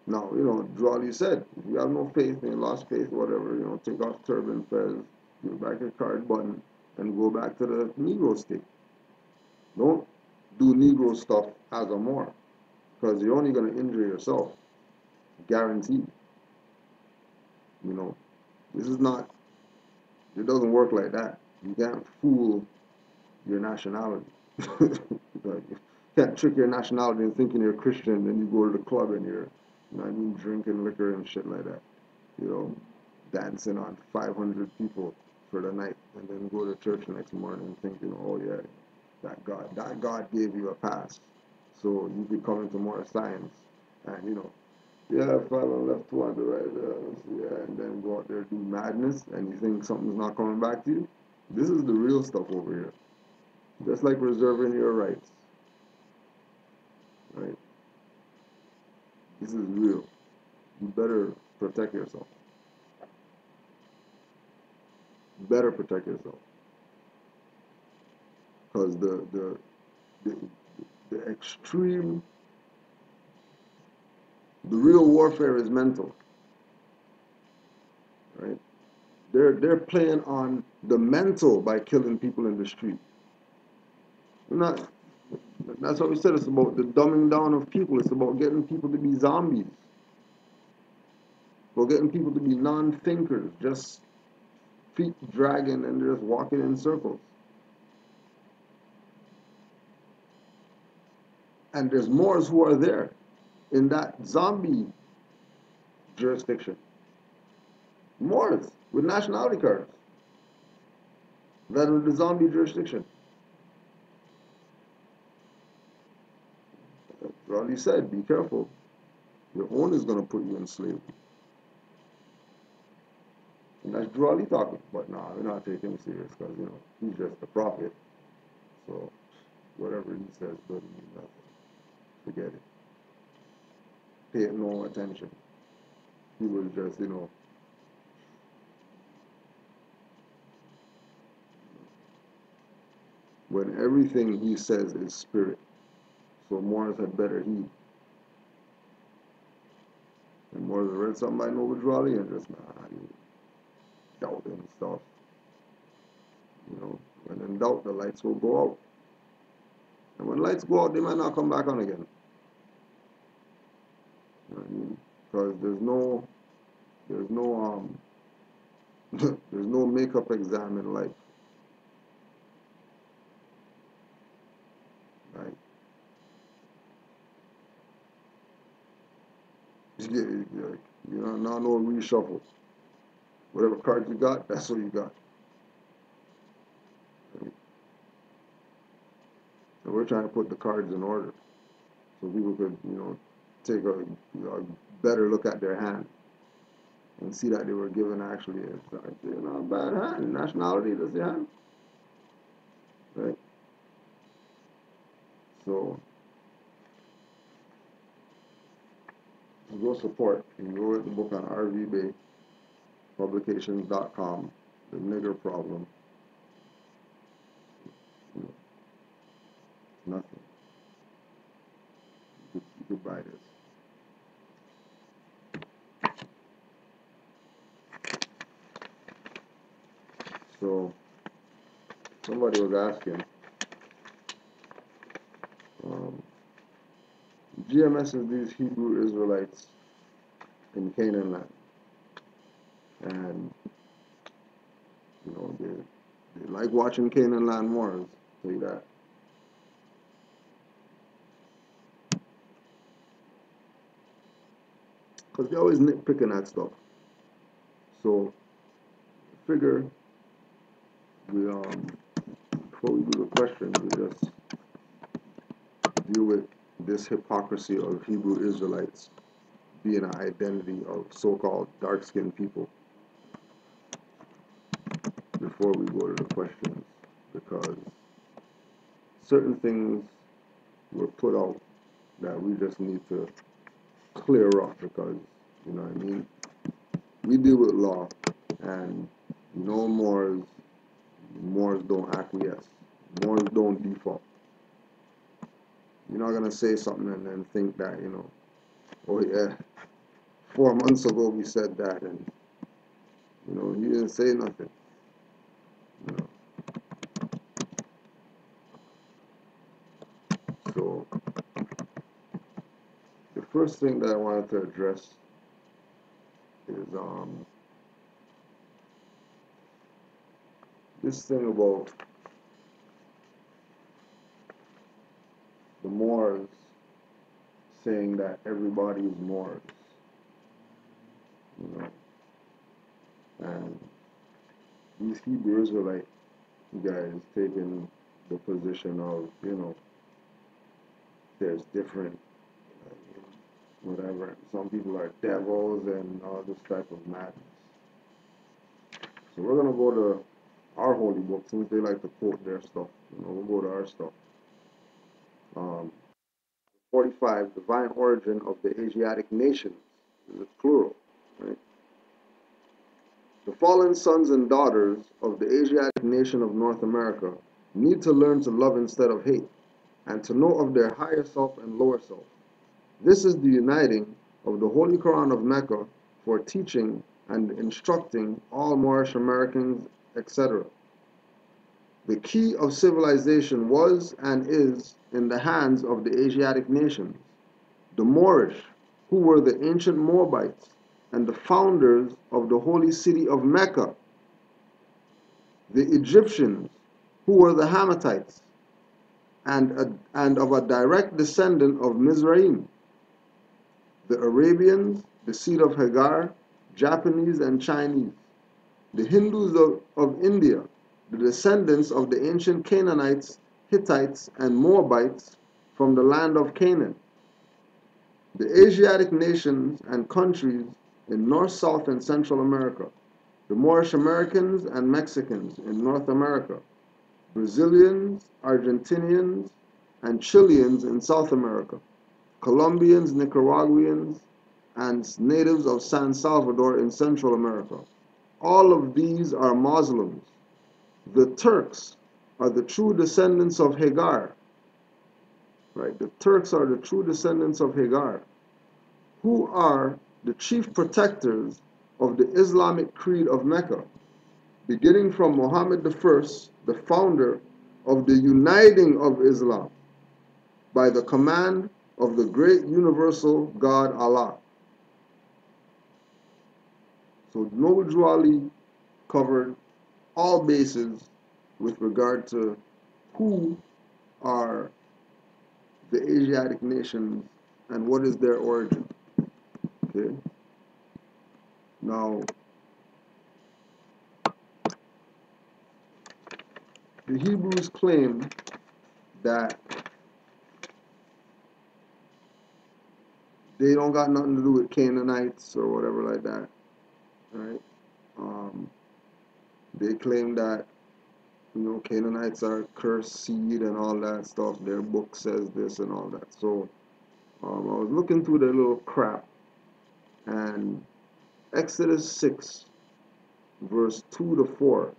Now, Drawley said, if you have no faith and you lost faith, whatever, take off turban, fez, give back your card button, and go back to the Negro state. Don't do Negro stuff as a Moor, because you're only going to injure yourself, guaranteed. This is not, it doesn't work like that. You can't fool your nationality. Like, you can't trick your nationality and thinking you're Christian, then you go to the club and you're, drinking liquor and shit like that. Dancing on 500 people for the night, and then go to church the next morning thinking, oh yeah, that God gave you a pass, so you could come into more science, and yeah, 5 on left, 2 on the right, yeah, and then go out there do madness, and you think something's not coming back to you. This is the real stuff over here. Just like reserving your rights, right? This is real. You better protect yourself. You better protect yourself, because the the extreme, the real warfare is mental, right? They're playing on the mental by killing people in the street. We're not. That's what we said. It's about the dumbing down of people. It's about getting people to be zombies. About getting people to be non-thinkers, just feet dragging and just walking in circles. And there's Moors who are there in that zombie jurisdiction. Moors with nationality cards that are in the zombie jurisdiction. Raleigh said, be careful. Your own is going to put you in slavery. And that's Raleigh talking. But nah, we're not taking him serious because, he's just a prophet. So whatever he says doesn't mean nothing. Forget it. Pay it no attention. He was just, when everything he says is spirit. So Morris had better heed. And Morris read something by Noble Raleigh and just, you doubt and stuff. When in doubt, the lights will go out. And when lights go out, they might not come back on again. You know what I mean? Because there's no makeup exam in life. Right? No reshuffle. Whatever cards you got, that's what you got. Right? So we're trying to put the cards in order so people could, take a better look at their hand and see that they were given actually a bad hand. Nationality, that's the hand. Right? So go support. You can go read the book on rvbaypublications.com, The Nigger Problem. Nothing. You could buy this. So somebody was asking, GMS is these Hebrew Israelites in Canaan land, and they like watching Canaan land wars. Tell you that. because they're always nitpicking at stuff. So figure we before we do the question, we just deal with this hypocrisy of Hebrew Israelites being an identity of so-called dark-skinned people before we go to the questions, because certain things were put out that we just need to clear up, because you know what I mean. We deal with law, and no Moors don't acquiesce. Moors don't default. You're not gonna say something and then think that, oh yeah, 4 months ago we said that, and you didn't say nothing. You know. So the first thing that I wanted to address is this thing about the Moors saying that everybody is Moors, you know, and these Hebrew Israelite guys taking the position of, there's different, whatever. Some people are devils and all this type of madness. So we're gonna go to our holy book, since they like to quote their stuff. We'll go to our stuff. Um, 45, divine origin of the Asiatic nations. This is plural, right? The fallen sons and daughters of the Asiatic nation of North America need to learn to love instead of hate, and to know of their higher self and lower self. This is the uniting of the Holy Quran of Mecca for teaching and instructing all Moorish Americans, etc. The key of civilization was and is in the hands of the Asiatic nations. The Moorish, who were the ancient Moabites and the founders of the holy city of Mecca. The Egyptians, who were the Hammatites and of a direct descendant of Mizraim. The Arabians, the seed of Hagar, Japanese and Chinese. The Hindus of India, the descendants of the ancient Canaanites, Hittites, and Moabites from the land of Canaan. The Asiatic nations and countries in North, South, and Central America. The Moorish Americans and Mexicans in North America. Brazilians, Argentinians, and Chileans in South America. Colombians, Nicaraguans, and natives of San Salvador in Central America. All of these are Muslims. The Turks are the true descendants of Hagar. Right? The Turks are the true descendants of Hagar, who are the chief protectors of the Islamic creed of Mecca, beginning from Muhammad I, the founder of the uniting of Islam, by the command of the great universal God Allah. So Noble Drew Ali covered all bases with regard to who are the Asiatic nations and what is their origin. Okay. Now, the Hebrews claim that they don't got nothing to do with Canaanites or whatever like that, right? They claim that Canaanites are cursed seed and all that stuff. Their book says this and all that. So I was looking through their little crap, and Exodus 6, verse 2 to 4.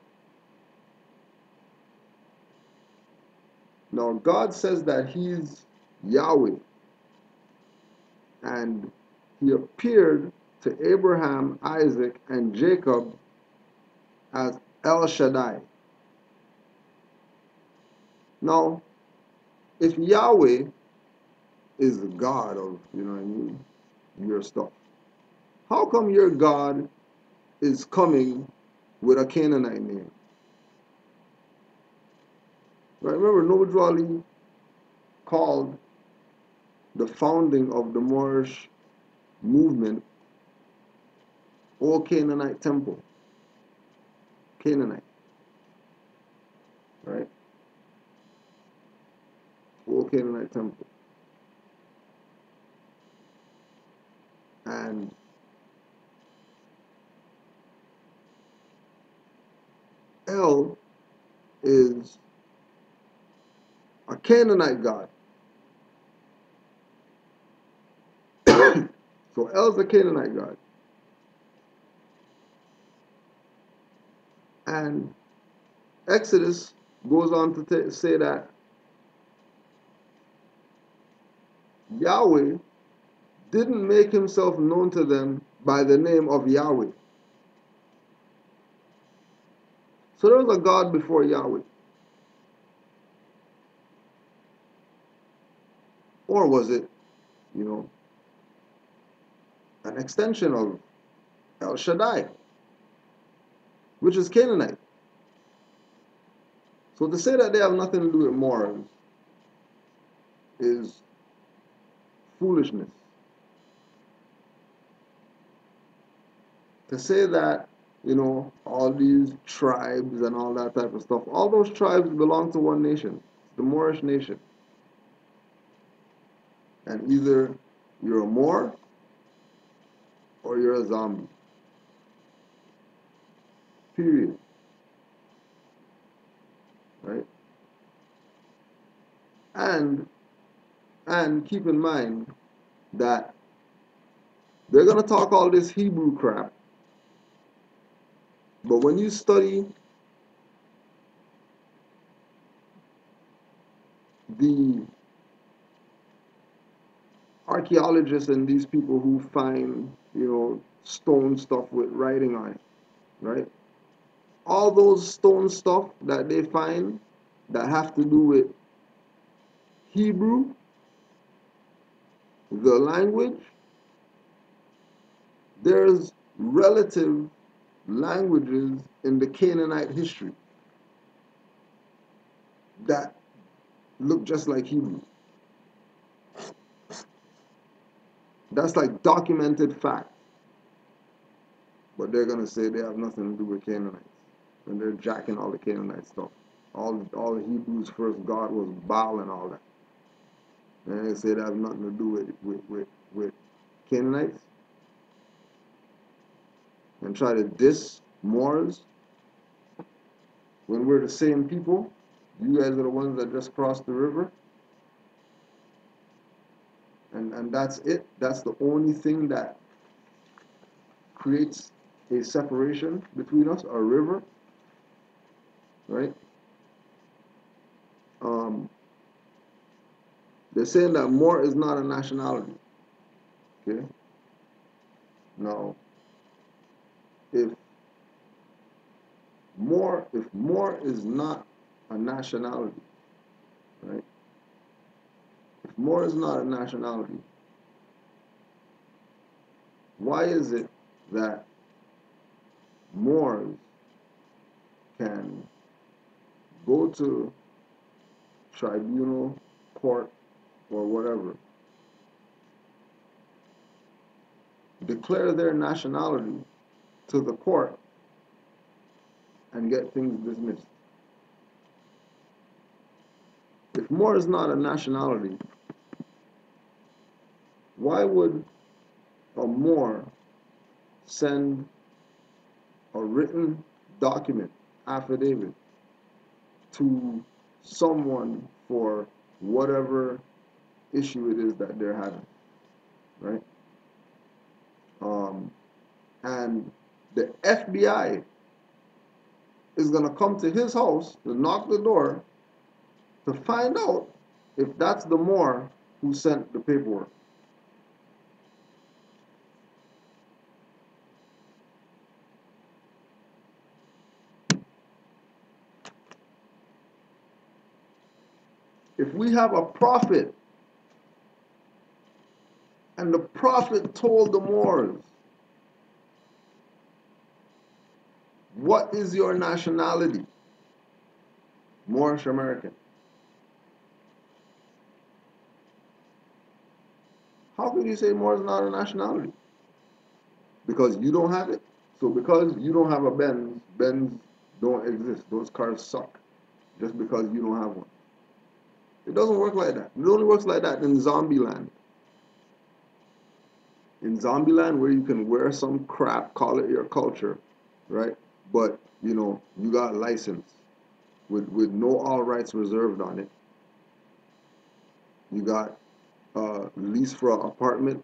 Now God says that He's Yahweh, and He appeared to Abraham, Isaac, and Jacob as El Shaddai. Now, if Yahweh is the God of, your stuff, how come your God is coming with a Canaanite name? Right? Remember, Noble Drew Ali called the founding of the Moorish movement O Canaanite temple. Canaanite, right? O Canaanite temple. And El is a Canaanite god. So El's a Canaanite god. And Exodus goes on to say that Yahweh didn't make himself known to them by the name of Yahweh. So there was a God before Yahweh. Or was it, you know, an extension of El Shaddai, which is Canaanite? So to say that they have nothing to do with Moors is foolishness. To say that, you know, all these tribes and all that type of stuff, all those tribes belong to one nation, the Moorish nation. And either you're a Moor or you're a zombie. Period. Right? And keep in mind that they're gonna talk all this Hebrew crap, but when you study the archaeologists and these people who find, you know, stone stuff with writing on it, right? All those stone stuff that they find that have to do with Hebrew, the language, there's relative languages in the Canaanite history that look just like Hebrew. That's like documented fact. But they're gonna say they have nothing to do with Canaanites. And they're jacking all the Canaanite stuff. All the Hebrews' first god was Baal and all that. And they say they have nothing to do with Canaanites. And try to diss Moors when we're the same people. You guys are the ones that just crossed the river. And that's it. That's the only thing that creates a separation between us, a river, right? They're saying that Moor is not a nationality. Okay. Now, if Moor is not a nationality, right? If Moor is not a nationality, why is it that Moors can go to tribunal, court, or whatever, declare their nationality to the court, and get things dismissed? If Moor is not a nationality, why would a Moor send a written document, affidavit, to someone for whatever issue it is that they're having, right? And the FBI is going to come to his house to knock the door to find out if that's the Moor who sent the paperwork. If we have a prophet and the prophet told the Moors, what is your nationality? Moorish American. How could you say Moor is not a nationality? Because you don't have it? So because you don't have a Benz, Benz don't exist. Those cars suck just because you don't have one. It doesn't work like that. It only works like that in Zombieland. In Zombieland, where you can wear some crap, call it your culture, right? But you got license with no all rights reserved on it. You got lease for an apartment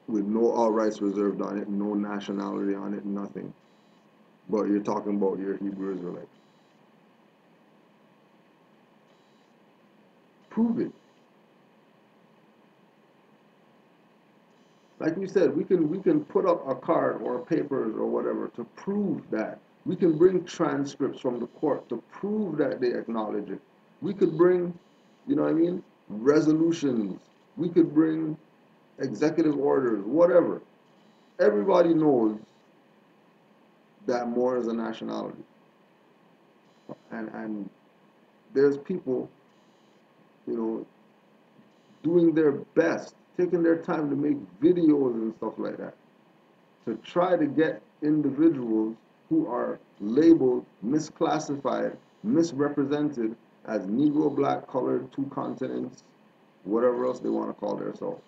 with no all rights reserved on it, no nationality on it, nothing. But you're talking about your Hebrew Israelite. Prove it. Like you said, we can put up a card or papers or whatever to prove that. We can bring transcripts from the court to prove that they acknowledge it. We could bring, you know what I mean, resolutions. We could bring executive orders, whatever. Everybody knows that Moor is a nationality. And there's people, you know, doing their best, taking their time to make videos and stuff like that, to try to get individuals who are labeled, misclassified, misrepresented as Negro, black, colored, two continents, whatever else they want to call themselves,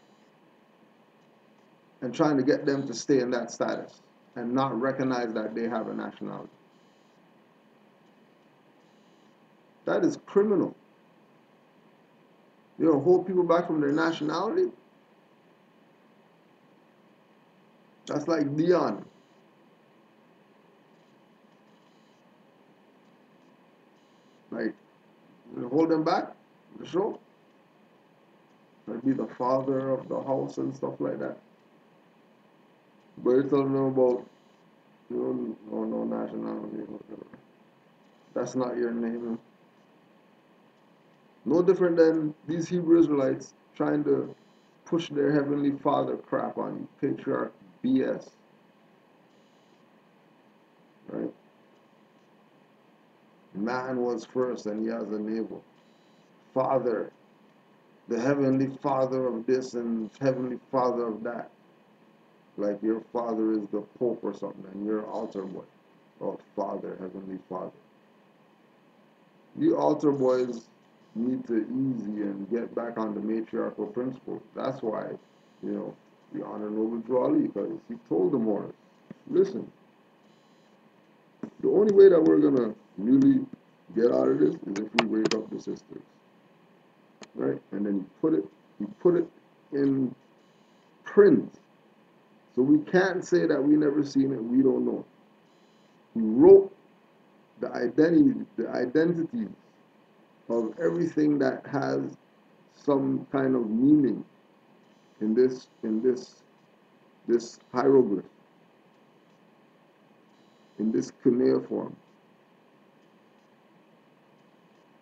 and trying to get them to stay in that status and not recognize that they have a nationality. That is criminal. You know, hold people back from their nationality. That's like Dion. Like, hold them back, for sure. Like, be the father of the house and stuff like that. But you're telling them about, no nationality, whatever. That's not your name. No different than these Hebrew Israelites trying to push their heavenly father crap on you. Patriarch BS. Right? Man was first and he has a neighbor. Father, the heavenly father of this and heavenly father of that. Like your father is the Pope or something and you're an altar boy. Oh, Father, Heavenly Father. You altar boys need to easy and get back on the matriarchal principles. That's why, the Honorable Joe Ali, because he told the Moors, listen, the only way that we're going to really get out of this is if we wake up the sisters. Right? And then he put it in print. So we can't say that we never seen it, we don't know. He wrote the identities of everything that has some kind of meaning in this hieroglyph, in this cuneiform,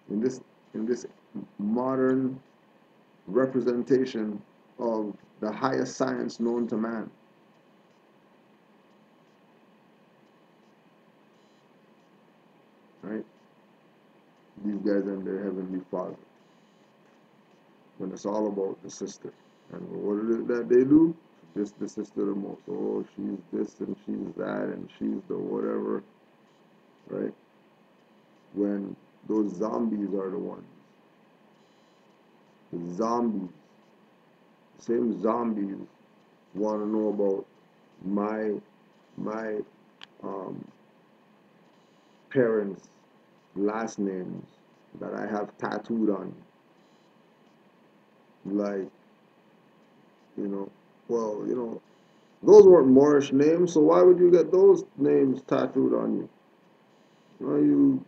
in this modern representation of the highest science known to man. Right? These guys and their heavenly father. When it's all about the sister. And what is it that they do? Just the sister the most. Oh, she's this and she's that and she's the whatever. Right? When those zombies are the ones. The zombies. The same zombies want to know about my parents' last names that I have tattooed on. Like, well, those weren't Moorish names, so why would you get those names tattooed on you? Why you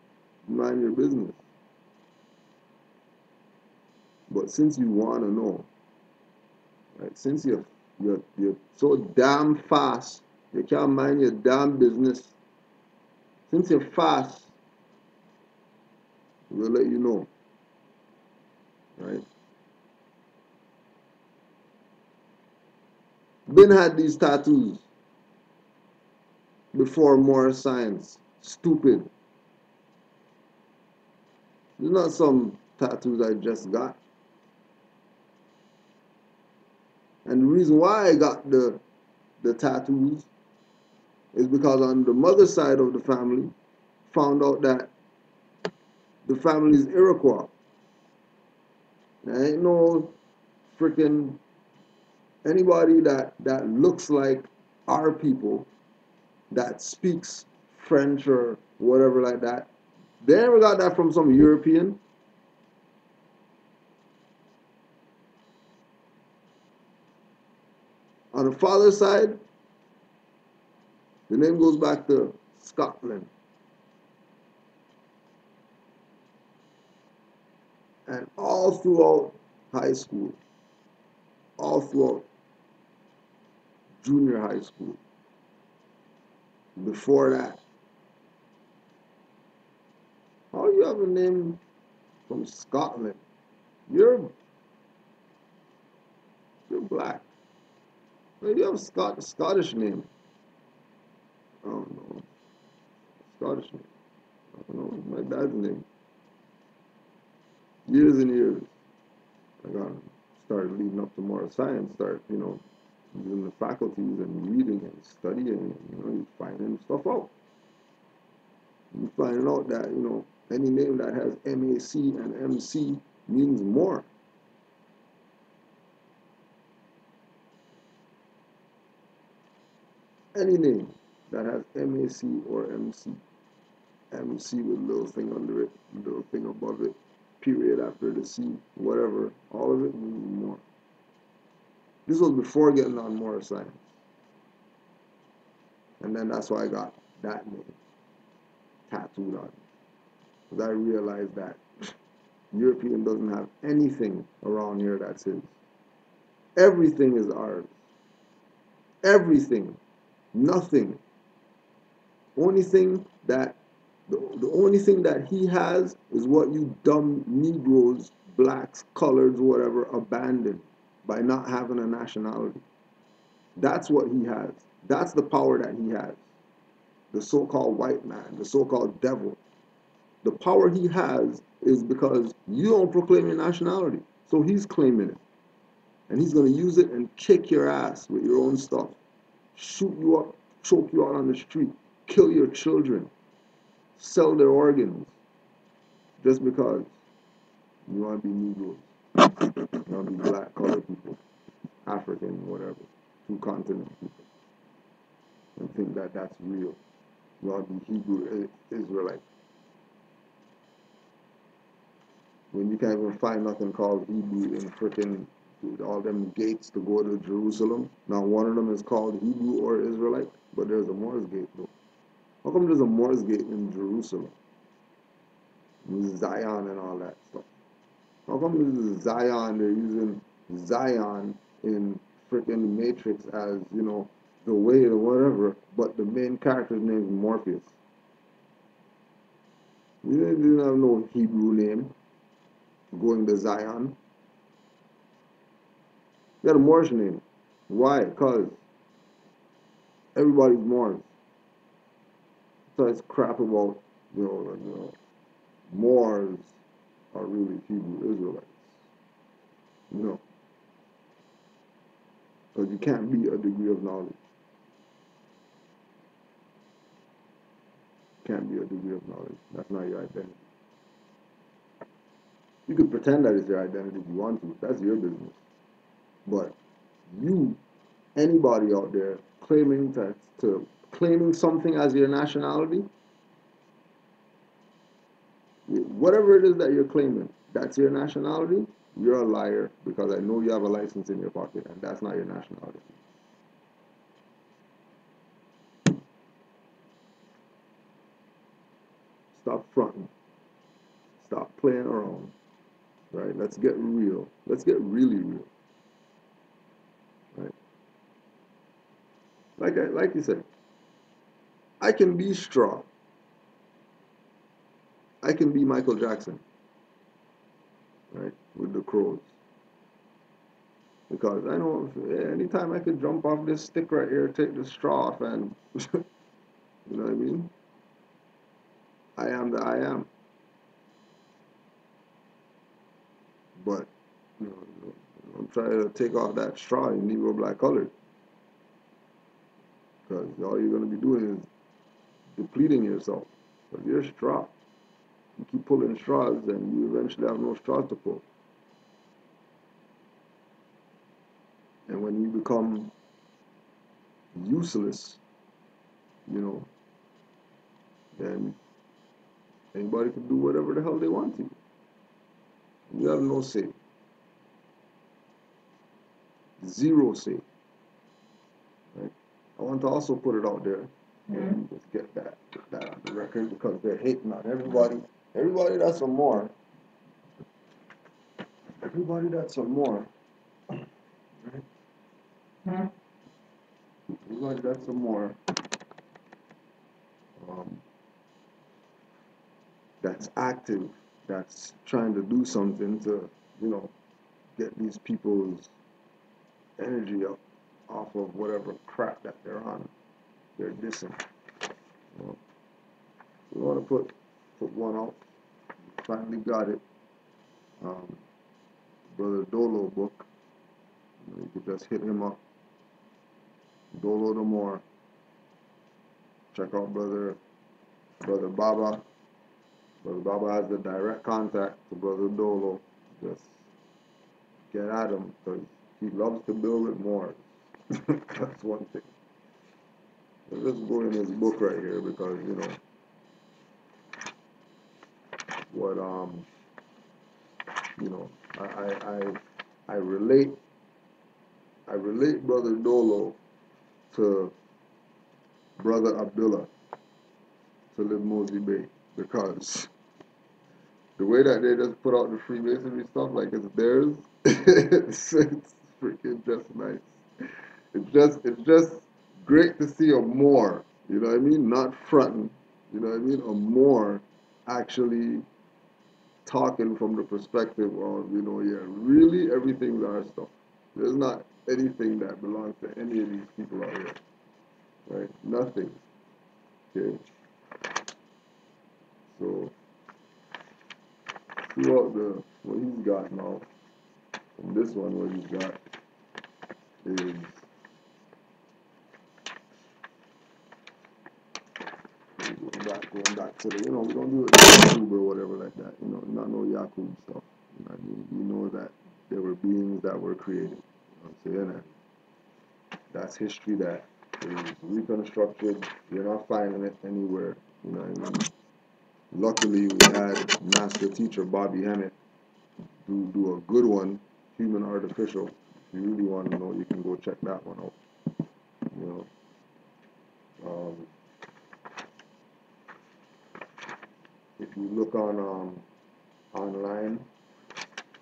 mind your business? But since you want to know, right? Since you're so damn fast, you can't mind your damn business. Since you're fast, we'll let you know, right? Ben had these tattoos before more science. Stupid. It's not some tattoos I just got. And the reason why I got the tattoos is because on the mother side of the family, found out that the family is Iroquois. There ain't no freaking anybody that looks like our people that speaks French or whatever like that. They never got that from some European. On the father's side, the name goes back to Scotland. And all throughout high school, all throughout junior high school, before that, how you have a name from Scotland? You're you're black. You have a Scottish name. I don't know. Scottish name. I don't know. My dad's name. Years and years. I got started leading up to more science, start, using the faculties and reading and studying and, you finding stuff out. You finding out that, any name that has MAC and MC means more. Any name that has MAC or MC, MC with little thing under it, little thing above it, period after the C, whatever, all of it means more. This was before getting on more science. And then that's why I got that name tattooed on me. Because I realized that European doesn't have anything around here that's his. Everything is ours. Everything. Nothing. Only thing that the only thing that he has is what you dumb Negroes, blacks, coloreds, whatever, abandon by not having a nationality. That's what he has. That's the power that he has. The so-called white man, the so-called devil. The power he has is because you don't proclaim your nationality. So he's claiming it. And he's going to use it and kick your ass with your own stuff. Shoot you up, choke you out on the street, kill your children, sell their organs, just because you want to be Negroes, you want to be black, colored people, African, whatever, two continent people, and think that that's real. You want to be Hebrew Israelite. When you can't even find nothing called Hebrew in freaking all them gates to go to Jerusalem. Not one of them is called Hebrew or Israelite, but there's a Morse gate though. How come there's a Morse gate in Jerusalem? Zion and all that stuff. How come this is Zion? They're using Zion in freaking Matrix as, the way or whatever, but the main character's name is Morpheus. You didn't have no Hebrew name going to Zion. You had a Moorish name. Why? Because everybody's Moors. So it's crap about, Moors are really Hebrew Israelites. No. Because you can't be a degree of knowledge. Can't be a degree of knowledge. That's not your identity. You could pretend that it's your identity if you want to. That's your business. But you, anybody out there claiming claiming something as your nationality, whatever it is that you're claiming, that's your nationality, you're a liar because I know you have a license in your pocket and that's not your nationality. Stop fronting. Stop playing around. Right? Let's get real. Let's get really real. Right? Like you said, I can be Straw. I can be Michael Jackson. Right? With the Crows. Because I know anytime I could jump off this stick right here, take the straw off, and you know what I mean? I am the I am. But I'm trying to take off that straw in Negro black colored. because all you're going to be doing is depleting yourself. But you're a straw. You keep pulling straws, and you eventually have no straws to pull. And when you become useless, you know, then anybody can do whatever the hell they want to. You have no say. Zero say. Right? I want to also put it out there. Just get that on the record, because they're hating on everybody. Everybody that's a more. Everybody that's a more. Right? Everybody that's a more. That's active. That's trying to do something to, you know, get these people's energy up off of whatever crap that they're on. They're dissing. You know, we want to put one out. Finally got it. Brother Dolo book. You could just hit him up. Dolo the More. Check out brother Baba. Brother Baba has the direct contact to Brother Dolo. Just get at him, because he loves to build with more. That's one thing. So let's go in his book right here, because you know what you know I relate Brother Dolo to Brother Abdullah to live Mosey Bay, because the way that they just put out the Freemasonry stuff like it's theirs, it's freaking just nice. It's just great to see a more, you know what I mean? Not fronting, you know what I mean? A more actually talking from the perspective of, you know, yeah, really everything's our stuff. There's not anything that belongs to any of these people out here, right? Nothing. Okay. So see what he's got now. And this one, what he's got is going back to the, you know, we don't do it Yakub or whatever like that, you know, not no Yakub stuff. You know what I mean? You know that there were beings that were created. You know what I'm saying? And that's history that is reconstructed. You're not finding it anywhere. You know what I mean? Luckily, we had master teacher Bobby Hemmett do a good one, Human Artificial. If you really want to know, you can go check that one out. You know. If you look on online,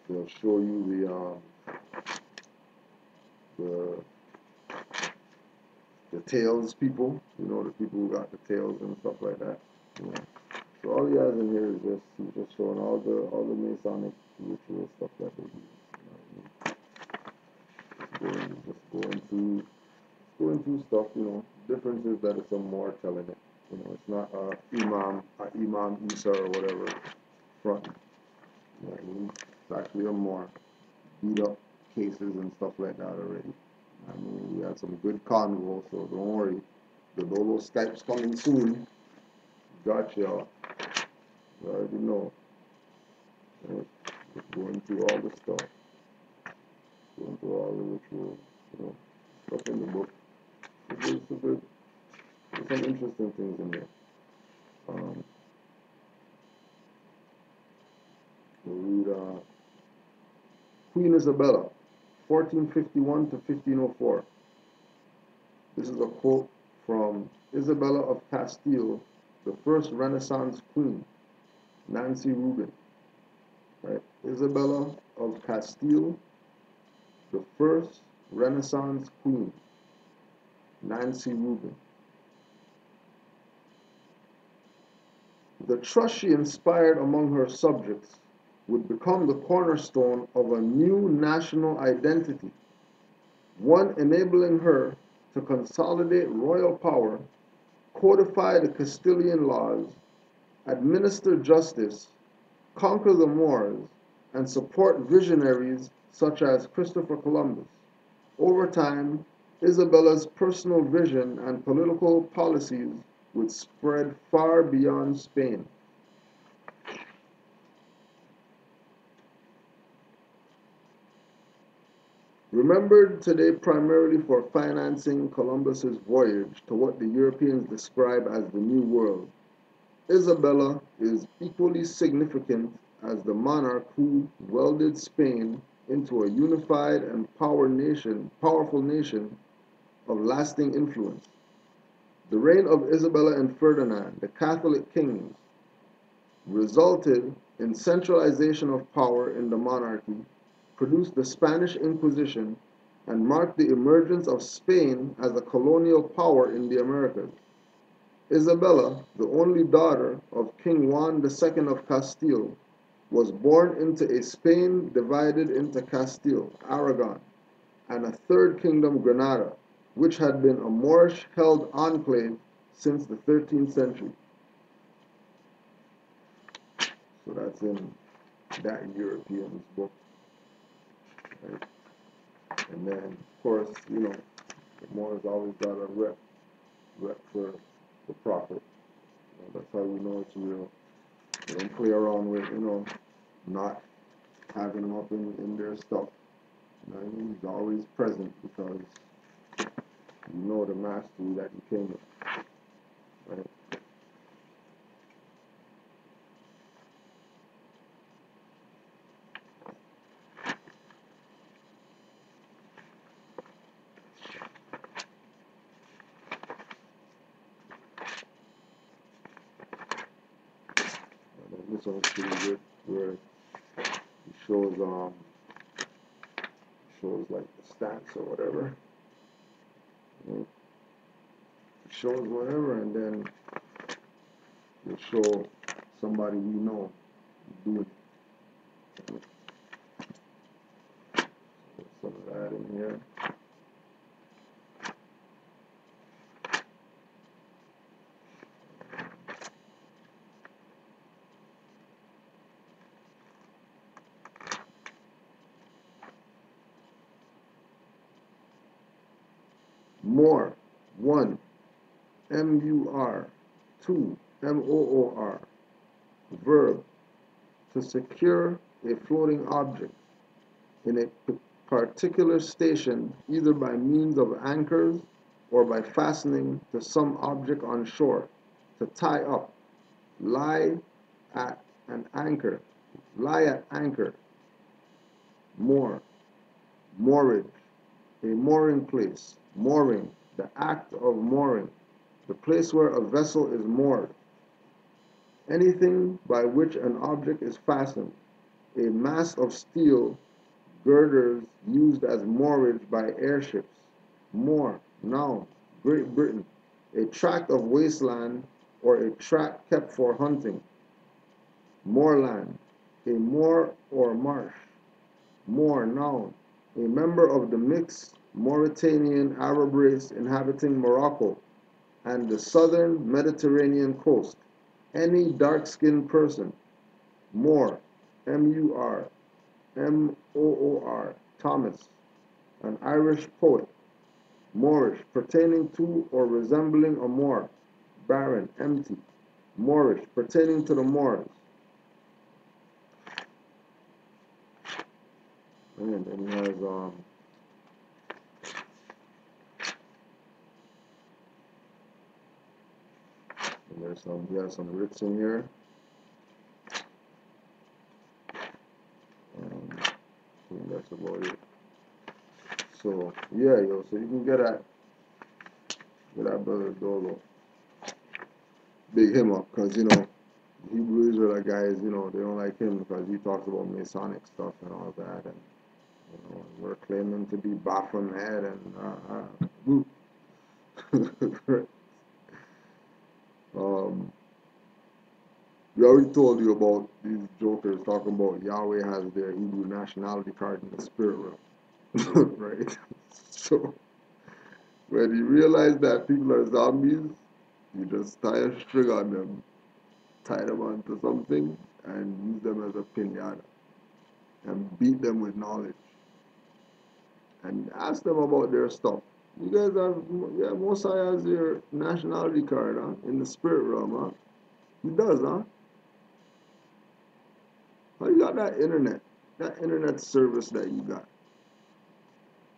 they'll show you the tails people. You know, the people who got the tails and stuff like that. You know. So all he has in here is he's just showing all the Masonic ritual stuff that they use. You know what I mean? Just going through stuff. You know, difference is that it's a more telling it. You know, it's not a Imam Isa or whatever front. You know what I mean? It's actually a more beat up cases and stuff like that already. I mean, we had some good convo, so don't worry. The Dolo Skype's coming soon. Got y'all. You already know. Right? Just going through all the stuff. Going through all the rituals. You know, stuff in the book. There's some interesting things in there. We'll read Queen Isabella, 1451 to 1504. This is a quote from Isabella of Castile, the first Renaissance queen, Nancy Rubin. Right? Isabella of Castile, the first Renaissance queen, Nancy Rubin. The trust she inspired among her subjects would become the cornerstone of a new national identity, one enabling her to consolidate royal power, codify the Castilian laws, administer justice, conquer the Moors, and support visionaries such as Christopher Columbus. Over time, Isabella's personal vision and political policies would spread far beyond Spain. Remembered today primarily for financing Columbus's voyage to what the Europeans describe as the New World, Isabella is equally significant as the monarch who welded Spain into a unified and powerful nation of lasting influence. The reign of Isabella and Ferdinand, the Catholic kings, resulted in centralization of power in the monarchy, produced the Spanish Inquisition, and marked the emergence of Spain as a colonial power in the Americas. Isabella, the only daughter of King Juan II of Castile, was born into a Spain divided into Castile, Aragon, and a third kingdom, Granada, which had been a Moorish-held enclave since the 13th century. So that's in that European's book. Right? And then, of course, the Moors always got a rep for the prophet. That's how we know it's real. They don't play around with, not having him up in their stuff. He's always present because the mastery that he came with. Right? This one's pretty good, where he shows like the stats or whatever. It shows whatever, and then you show somebody we know doing it. Put some of that in here. More. 1. M-U-R. 2. M-O-O-R. Verb. To secure a floating object in a particular station either by means of anchors or by fastening to some object on shore. To tie up. Lie at an anchor. Lie at anchor. Moor. Moorage. A mooring place. Mooring. The act of mooring. The place where a vessel is moored. Anything by which an object is fastened. A mast of steel, girders used as moorage by airships. Moor, noun, Great Britain. A tract of wasteland or a tract kept for hunting. Moorland, a moor or marsh. Moor, noun, a member of the mixed Mauritanian Arab race inhabiting Morocco and the southern Mediterranean coast. Any dark-skinned person. Moor, M-U-R, M-O-O-R, Thomas, an Irish poet. Moorish, pertaining to or resembling a Moor. Barren, empty. Moorish, pertaining to the Moors. And then he has, he has some rips in here. I think that's about it. So yeah, so you can get that brother Dolo. Big him up, because Hebrew Israelite guys, they don't like him because he talks about Masonic stuff and all that, and we're claiming to be Baphomet and we already told you about these jokers talking about Yahweh has their Hebrew nationality card in the spirit realm, right? So when you realize that people are zombies, you just tie a string on them, tie them onto something, and use them as a pinata, and beat them with knowledge, and ask them about their stuff. You guys have, yeah, Mosai has your nationality card, huh? In the spirit realm, huh? He does, huh? How you got that internet service that you got?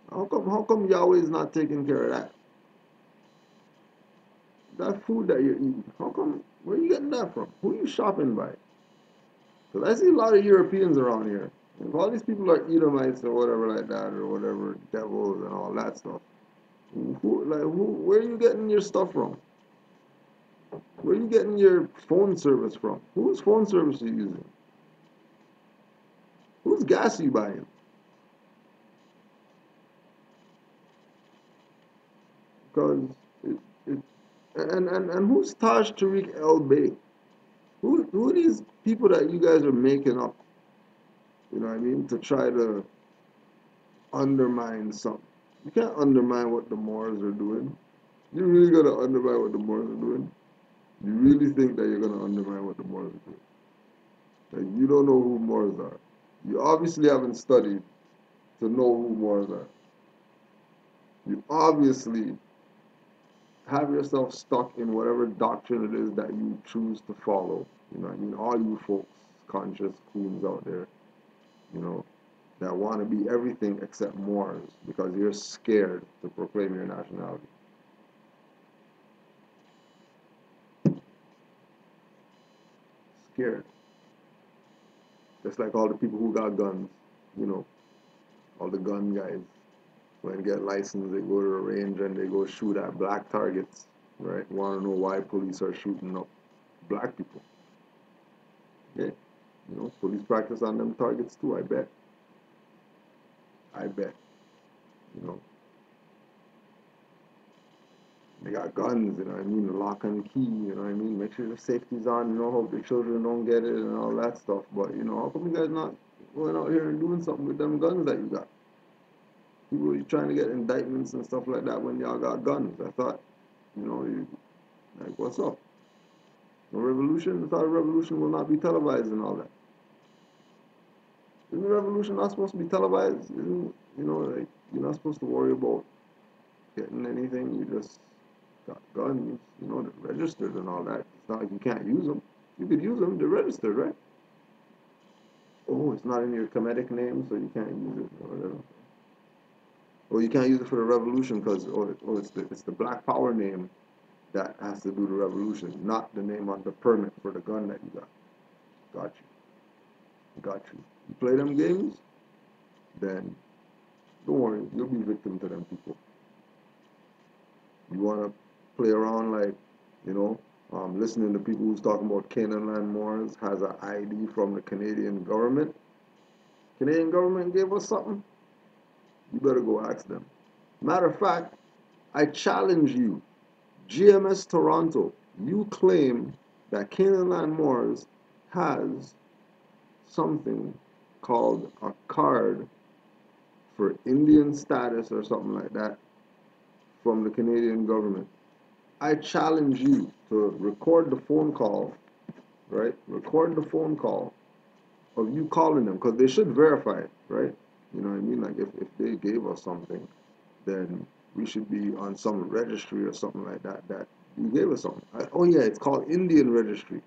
How come Yahweh is not taking care of that? That food that you're eating, how come, where you getting that from? Who are you shopping by? Because I see a lot of Europeans around here. If all these people are Edomites or whatever like that, or whatever, devils and all that stuff, where are you getting your stuff from? Where are you getting your phone service from? Whose phone service are you using? Whose gas are you buying? Because it, it and who's Taj Tariq El Bey? Who are these people that you guys are making up? You know what I mean? To try to undermine something. You can't undermine what the Moors are doing. You really gonna undermine what the Moors are doing? You really think that you're gonna undermine what the Moors are doing? Like you don't know who Moors are. You obviously haven't studied to know who Moors are. You obviously have yourself stuck in whatever doctrine it is that you choose to follow. You know what I mean? All you folks, conscious coons out there, you know, that want to be everything except Moors because you're scared to proclaim your nationality. Scared. Just like all the people who got guns, you know, all the gun guys. When they get licensed, they go to the range and they go shoot at black targets, right? Want to know why police are shooting up black people? Yeah, you know, police practice on them targets too. I bet. I bet. You know, they got guns. You know what I mean? Lock and key. You know what I mean? Make sure the safety's on. You know, hope the children don't get it and all that stuff. But you know, how come you guys not going out here and doing something with them guns that you got? People are trying to get indictments and stuff like that when y'all got guns. I thought, you know, like, what's up? A revolution? I thought a revolution will not be televised and all that. Isn't the revolution not supposed to be televised? Isn't, you know, like, you're not supposed to worry about getting anything. You just got guns, you know, they're registered and all that. It's not like you can't use them. You could use them, they're registered, right? Oh, it's not in your Kemetic name, so you can't use it or whatever. Or you can't use it for the revolution because, it's the Black Power name that has to do the revolution, not the name on the permit for the gun that you got. Got you. Got you. You play them games, then don't worry, you'll be victim to them people. You wanna play around like, you know, listening to people who's talking about Canaan Land Moors has an ID from the Canadian government. Canadian government gave us something. You better go ask them. Matter of fact, I challenge you, GMS Toronto. You claim that Canaan Land Moors has something called a card for Indian status or something like that from the Canadian government. I challenge you to record the phone call, right? Record the phone call of you calling them because they should verify it, right? You know what I mean? Like if they gave us something, then we should be on some registry or something like that that you gave us something. Oh yeah, it's called Indian Registry.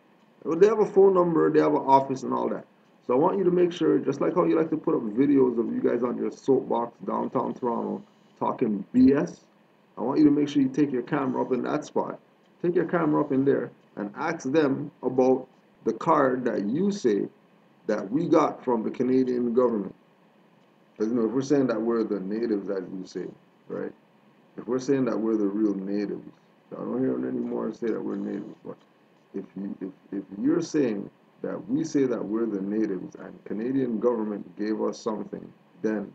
Well, they have a phone number, they have an office and all that. So I want you to make sure, just like how you like to put up videos of you guys on your soapbox downtown Toronto talking BS, I want you to make sure you take your camera up in that spot. Take your camera up in there and ask them about the card that you say that we got from the Canadian government. Because you know, if we're saying that we're the natives, as you say, right? If we're saying that we're the real natives, I don't hear anymore say that we're natives, but if you're saying that we say that we're the natives and Canadian government gave us something, then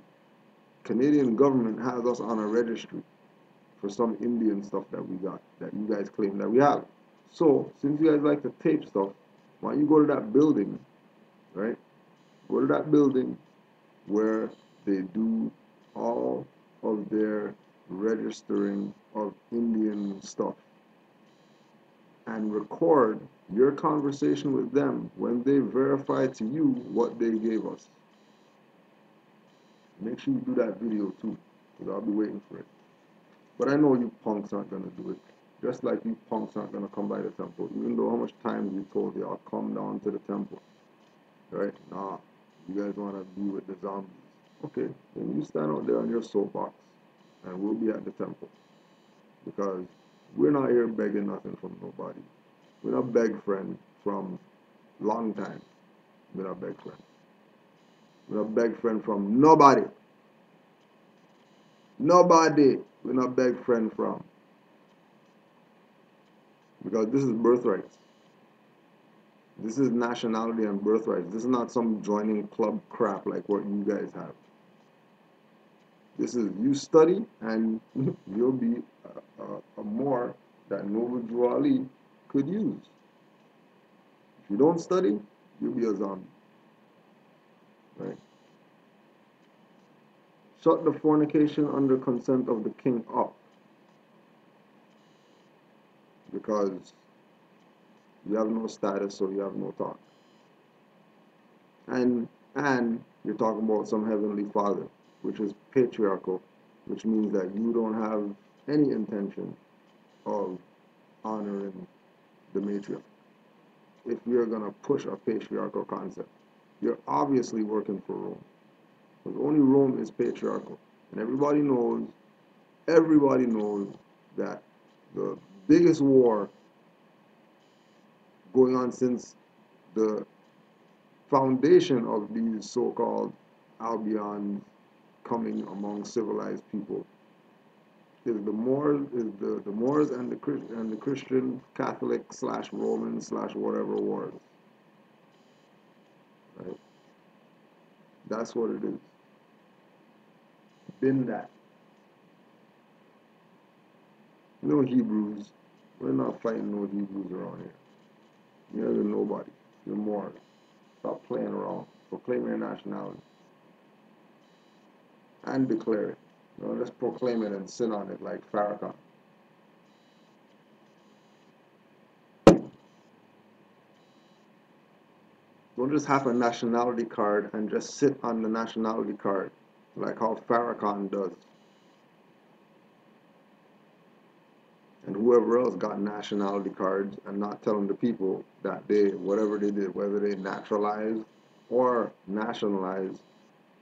Canadian government has us on a registry for some Indian stuff that we got, that you guys claim that we have. So, since you guys like to tape stuff, why don't you go to that building, right? Go to that building where they do all of their registering of Indian stuff and record your conversation with them when they verify to you what they gave us. Make sure you do that video too, because I'll be waiting for it. But I know you punks aren't gonna do it. Just like you punks aren't gonna come by the temple. Even though how much times we told y'all come down to the temple. Right? Nah. You guys wanna be with the zombies. Okay, then you stand out there on your soapbox and we'll be at the temple. Because we're not here begging nothing from nobody. We're not beg friend from long time. We're not beg friend. We're not beg friend from nobody. Nobody. We're not beg friend from. Because this is birthrights. This is nationality and birthrights. This is not some joining club crap like what you guys have. This is you study and you'll be a more that Noble Drew Ali could use. If you don't study, you'll be a zombie. Right? Shut the fornication under consent of the king up. Because you have no status, so you have no talk. And you're talking about some heavenly father, which is patriarchal, which means that you don't have any intention of honoring the matriarch. If you're gonna push a patriarchal concept, you're obviously working for Rome. Because only Rome is patriarchal. And everybody knows that the biggest war going on since the foundation of these so-called Albions coming among civilized people is the Moors and the Christian Catholic slash Roman slash whatever wars. Right? That's what it is. Been that. No Hebrews. We're not fighting no Hebrews around here. You're nobody. You're Moors. Stop playing around. Proclaim your nationality. And declare it. Just proclaim it and sit on it like Farrakhan. Don't just have a nationality card and just sit on the nationality card like how Farrakhan does. And whoever else got nationality cards and not telling the people that whatever they did, whether they naturalized or nationalized,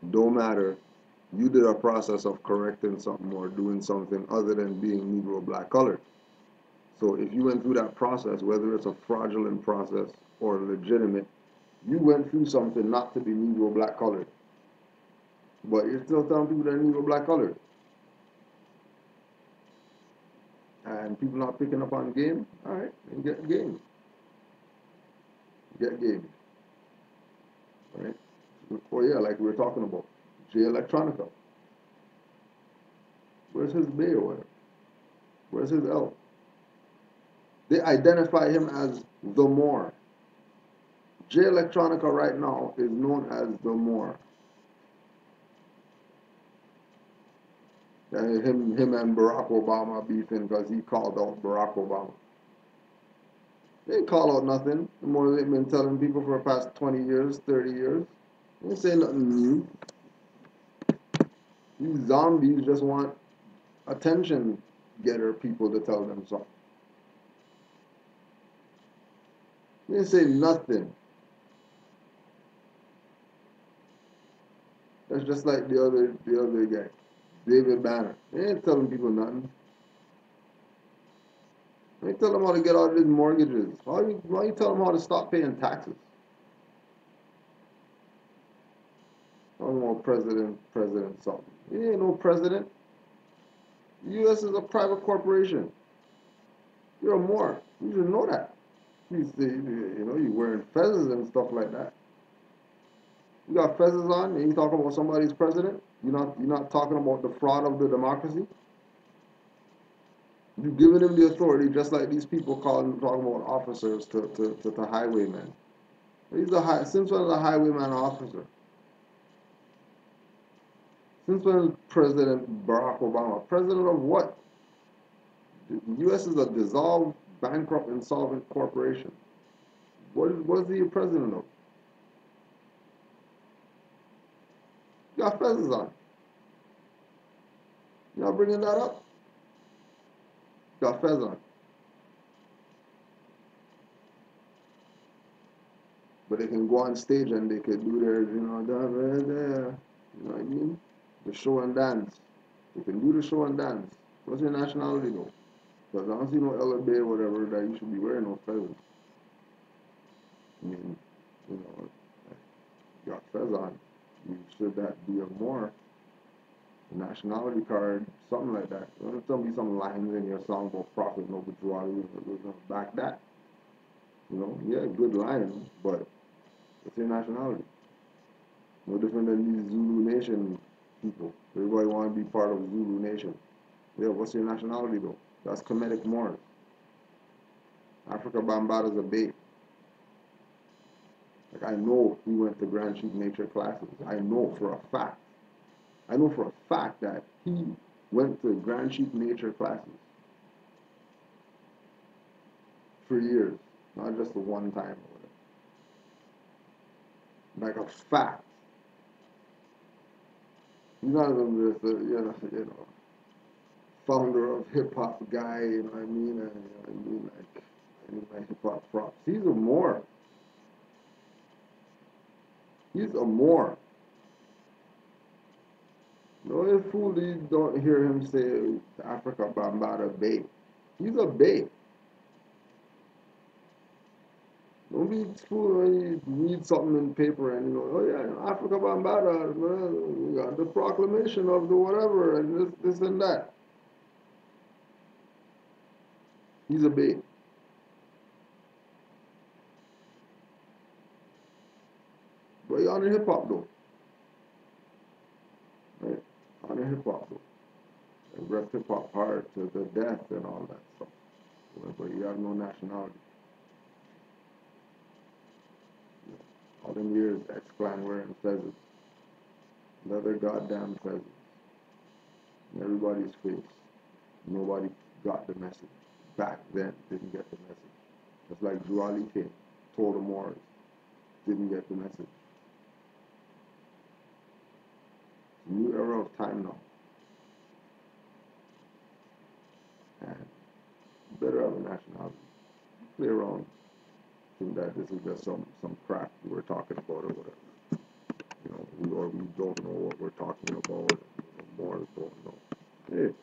don't matter. You did a process of correcting something or doing something other than being Negro black colored. So if you went through that process, whether it's a fraudulent process or legitimate, you went through something not to be Negro black colored. But you're still telling people they're Negro black colored. And people not picking up on game, all right, then get game. Get game. Right? Oh yeah, like we were talking about. Jay Electronica. Where's his Bay or whatever? Where's his L? They identify him as the Moor. Jay Electronica right now is known as the Moor. And him and Barack Obama beefing because he called out Barack Obama. They ain't call out nothing. The more they've been telling people for the past 20 years, 30 years. They ain't say nothing new. These zombies just want attention getter people to tell them something. They didn't say nothing. That's just like the other guy, David Banner. They ain't telling people nothing. They ain't tell them how to get out of these mortgages. Why you tell them how to stop paying taxes? I don't know, president something. He ain't no president. The U.S. is a private corporation. You're a Moor. You should know that. You're wearing feathers and stuff like that. You got feathers on and you talking about somebody's president? You're not talking about the fraud of the democracy? You're giving him the authority just like these people talking about officers to highwaymen. Since when is a highwayman an officer? Since when is President Barack Obama? President of what? The U.S. is a dissolved, bankrupt, insolvent corporation. What is he a president of? You got feathers on. You're not bringing that up? got fez on. But they can go on stage and they can do their, you know what I mean? The show and dance. They can do the show and dance. What's your nationality though? Because I don't see no LBA or whatever that you should be wearing no feathers. I mean, you know, you got fez on. You should that be a more nationality card, something like that. Don't tell me some lines in your song about profit and overdraw. Back that. You know, yeah, good line, but it's your nationality. No different than these Zulu Nation people. Everybody want to be part of Zulu Nation. Yeah, what's your nationality though? That's Kemetic Moors. Africa Bambaataa is a bait. Like I know he went to Grand Sheik nature classes. I know for a fact. I know for a fact that he went to Grand Sheik nature classes for years, not just the one time or whatever. Like a fact. He's not even just a, founder of hip hop guy, you know what I mean? And, you know what I mean? Like, I need my hip hop props. He's a Moor. He's a Moor. No fool you don't hear him say Africa Bambaataa Bay. He's a Bay. Don't be fooled when you read something in paper and you know, oh yeah, Africa Bambaataa, man, we got the proclamation of the whatever and this and that. He's a Bay. But he on the hip hop though. Right? On the hip hop though. And rep hip hop hard to the death and all that stuff. But you have no nationality. All them years, X-Clan wearing feathers. Leather goddamn feathers. In everybody's face. Nobody got the message. Back then, didn't get the message. It's like Drew Ali came, told the Moors, didn't get the message. New era of time now. And you better have a nationality. Play around. Think that this is just some crap we're talking about or whatever. You know, we don't know what we're talking about. Moors don't know. Hey,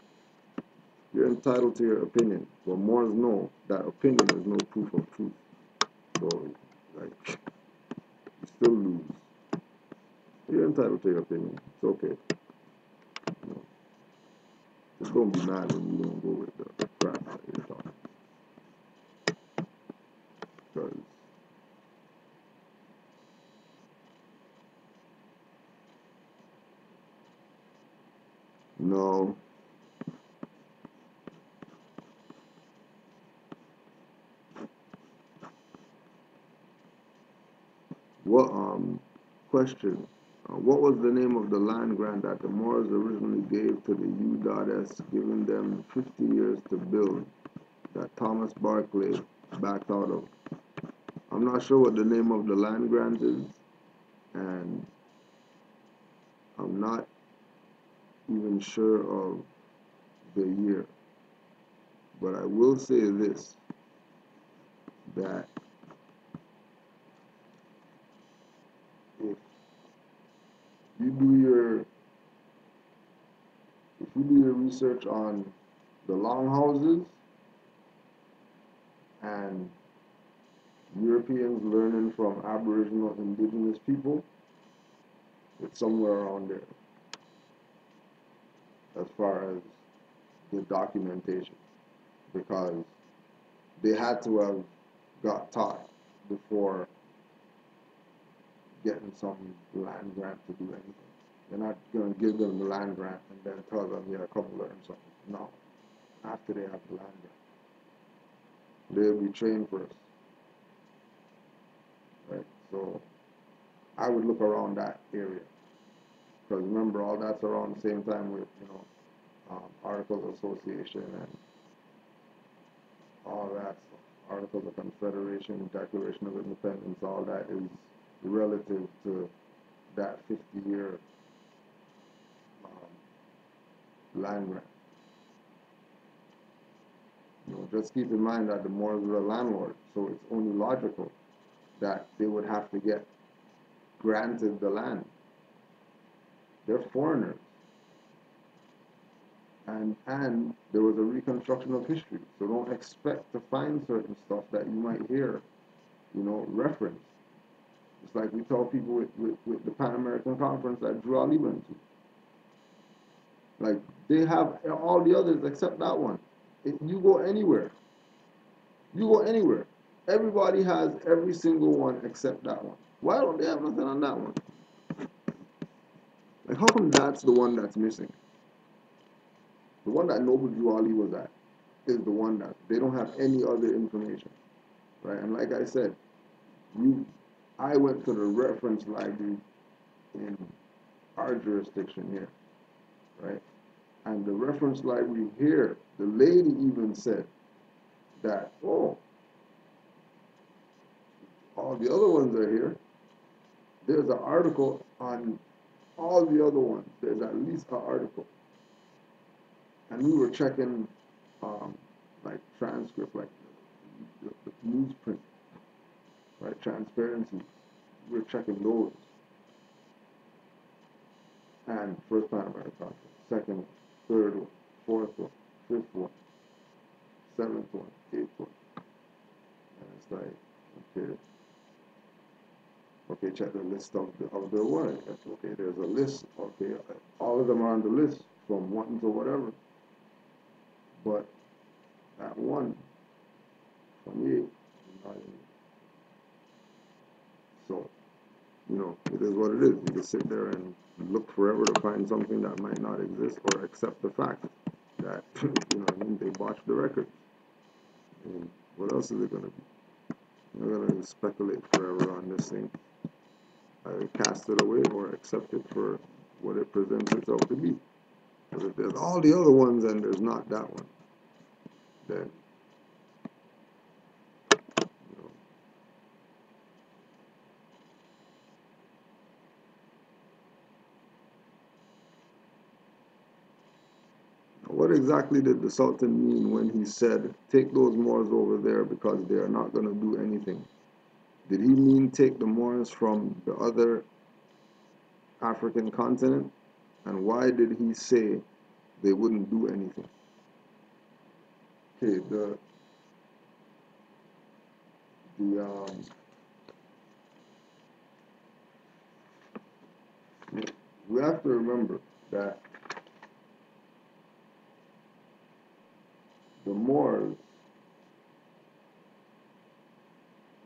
you're entitled to your opinion. But Moors know that opinion is no proof of truth. So, like, you still lose. You're entitled to your opinion. It's okay. You know, just don't be mad when you don't go with the crap that you're talking. Because no, what question? What was the name of the land grant that the Moors originally gave to the U.S., giving them 50 years to build, that Thomas Barclay backed out of? I'm not sure what the name of the land grant is, and I'm not even sure of the year. But I will say this, that if you do your research on the longhouses and Europeans learning from Aboriginal indigenous people, it's somewhere around there as far as the documentation, because they had to have got taught before getting some land grant to do anything. They're not going to give them the land grant and then tell them, yeah, come learn something. No, after they have the land grant, they'll be trained first, right? So I would look around that area, because remember, all that's around the same time with, Articles of Association and all that stuff. Articles of Confederation, Declaration of Independence, all that is relative to that 50-year land grant. just keep in mind that the Moors were the landlord, so it's only logical that they would have to get granted the land. They're foreigners. And there was a reconstruction of history. So don't expect to find certain stuff that you might hear, reference. It's like we tell people with the Pan American Conference that Drew Ali went to. Like, they have all the others except that one. You go anywhere. You go anywhere. Everybody has every single one except that one. Why don't they have nothing on that one? Like, how come that's the one that's missing? The one that Noble Drew Ali was at is the one that they don't have any other information, right? And like I said, I went to the reference library in our jurisdiction here, right? And the reference library here, the lady even said that, oh, all the other ones are here. There's an article on all the other ones. There's at least an article. And we were checking, like, transcript, like the newsprint, right? Transparency. We were checking those. And first Pan American Conference, second one, third one, fourth one, fifth one, seventh one, eighth one. And it's like, okay, check the list of the one. Okay, there's a list. Okay, all of them are on the list from one to whatever. But that one, 28, not even. So, it is what it is. You can sit there and look forever to find something that might not exist, or accept the fact that, they botched the record. And what else is it going to be? You're going to speculate forever on this thing. Either cast it away or accept it for what it presents itself to be. Because if there's all the other ones and there's not that one, then, what exactly did the Sultan mean when he said, take those Moors over there because they are not going to do anything? Did he mean take the Moors from the other African continent? And why did he say they wouldn't do anything? Okay, we have to remember that the Moors,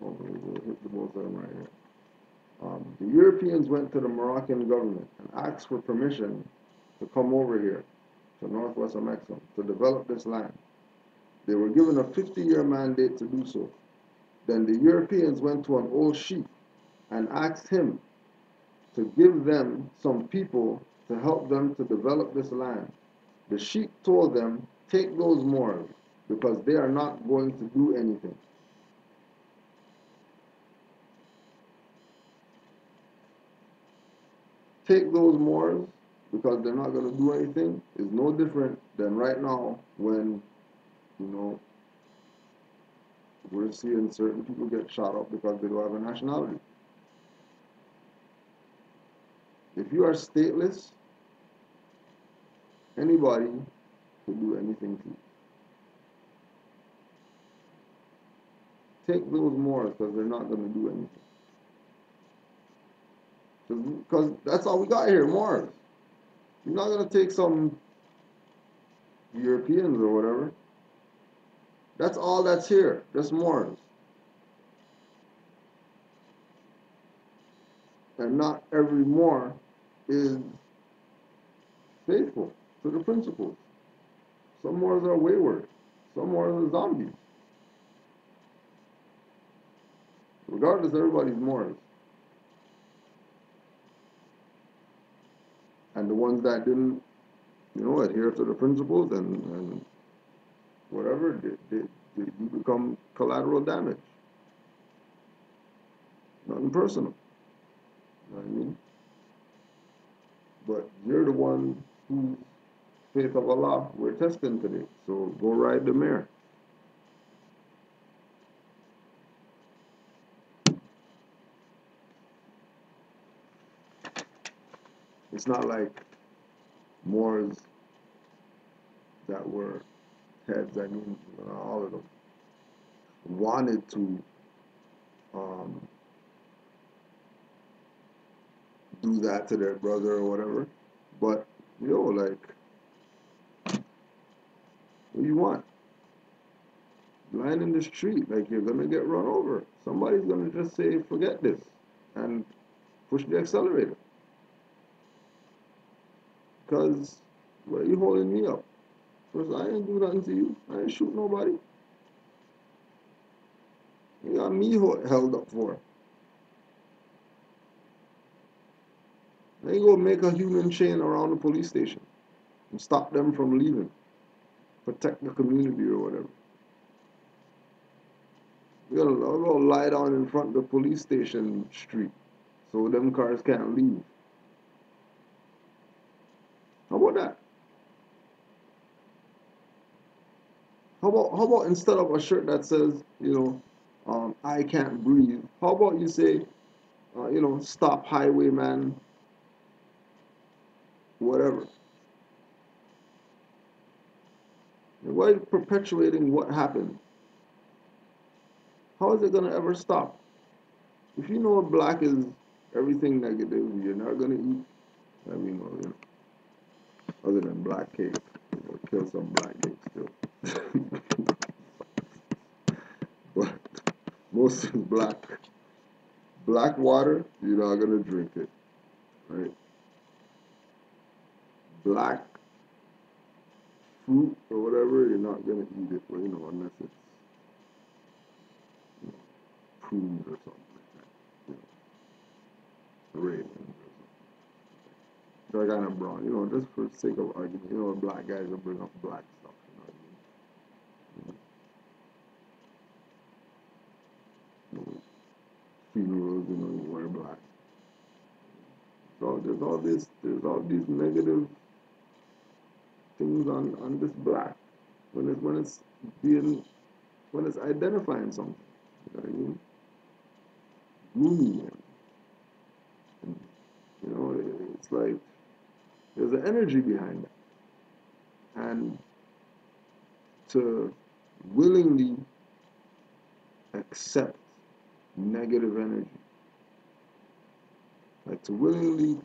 we'll hit the bullseye right here. The Europeans went to the Moroccan government and asked for permission to come over here to northwest of Mexico to develop this land. They were given a 50-year mandate to do so. Then the Europeans went to an old sheikh and asked him to give them some people to help them to develop this land. The sheikh told them, take those Moors because they are not going to do anything. Take those Moors because they're not going to do anything is no different than right now when, we're seeing certain people get shot up because they don't have a nationality. If you are stateless, anybody can do anything to you. Take those Moors because they're not going to do anything. Because that's all we got here, Moors. You're not going to take some Europeans or whatever. That's all that's here, just Moors. And not every Moor is faithful to the principles. Some Moors are wayward. Some Moors are zombies. Regardless, everybody's Moors. And the ones that didn't, adhere to the principles and whatever, you become collateral damage. Nothing personal. You know what I mean? But you're the one whose faith of Allah we're testing today. So go ride the mare. It's not like Moors that were heads, I mean, all of them, wanted to um, do that to their brother or whatever. But, like, what do you want? Lying in the street, like you're gonna get run over. Somebody's gonna just say, forget this, and push the accelerator. Because, why are you holding me up? Because I ain't do nothing to you. I ain't shoot nobody. You got me held up for. Then you go make a human chain around the police station and stop them from leaving. Protect the community or whatever. You're gonna go lie down in front of the police station street so them cars can't leave. How about that? How about instead of a shirt that says, I can't breathe, how about you say, stop highwayman, whatever. Why are you perpetuating what happened? How is it gonna ever stop? If you know black is everything negative, you're not gonna eat. I mean, well, other than black cake, kill some black cake still. But most is black. Black water, you're not gonna drink it, right? Black fruit or whatever, you're not gonna eat it, unless it's prunes or something like that, raisins or something. That kind of brown, just for the sake of argument, black guys will bring up black stuff, funerals, you wear black. So there's all these negative things on this black when it's identifying something. You know what I mean? Gloomy and it's like there's an energy behind that. And to willingly accept negative energy, like to willingly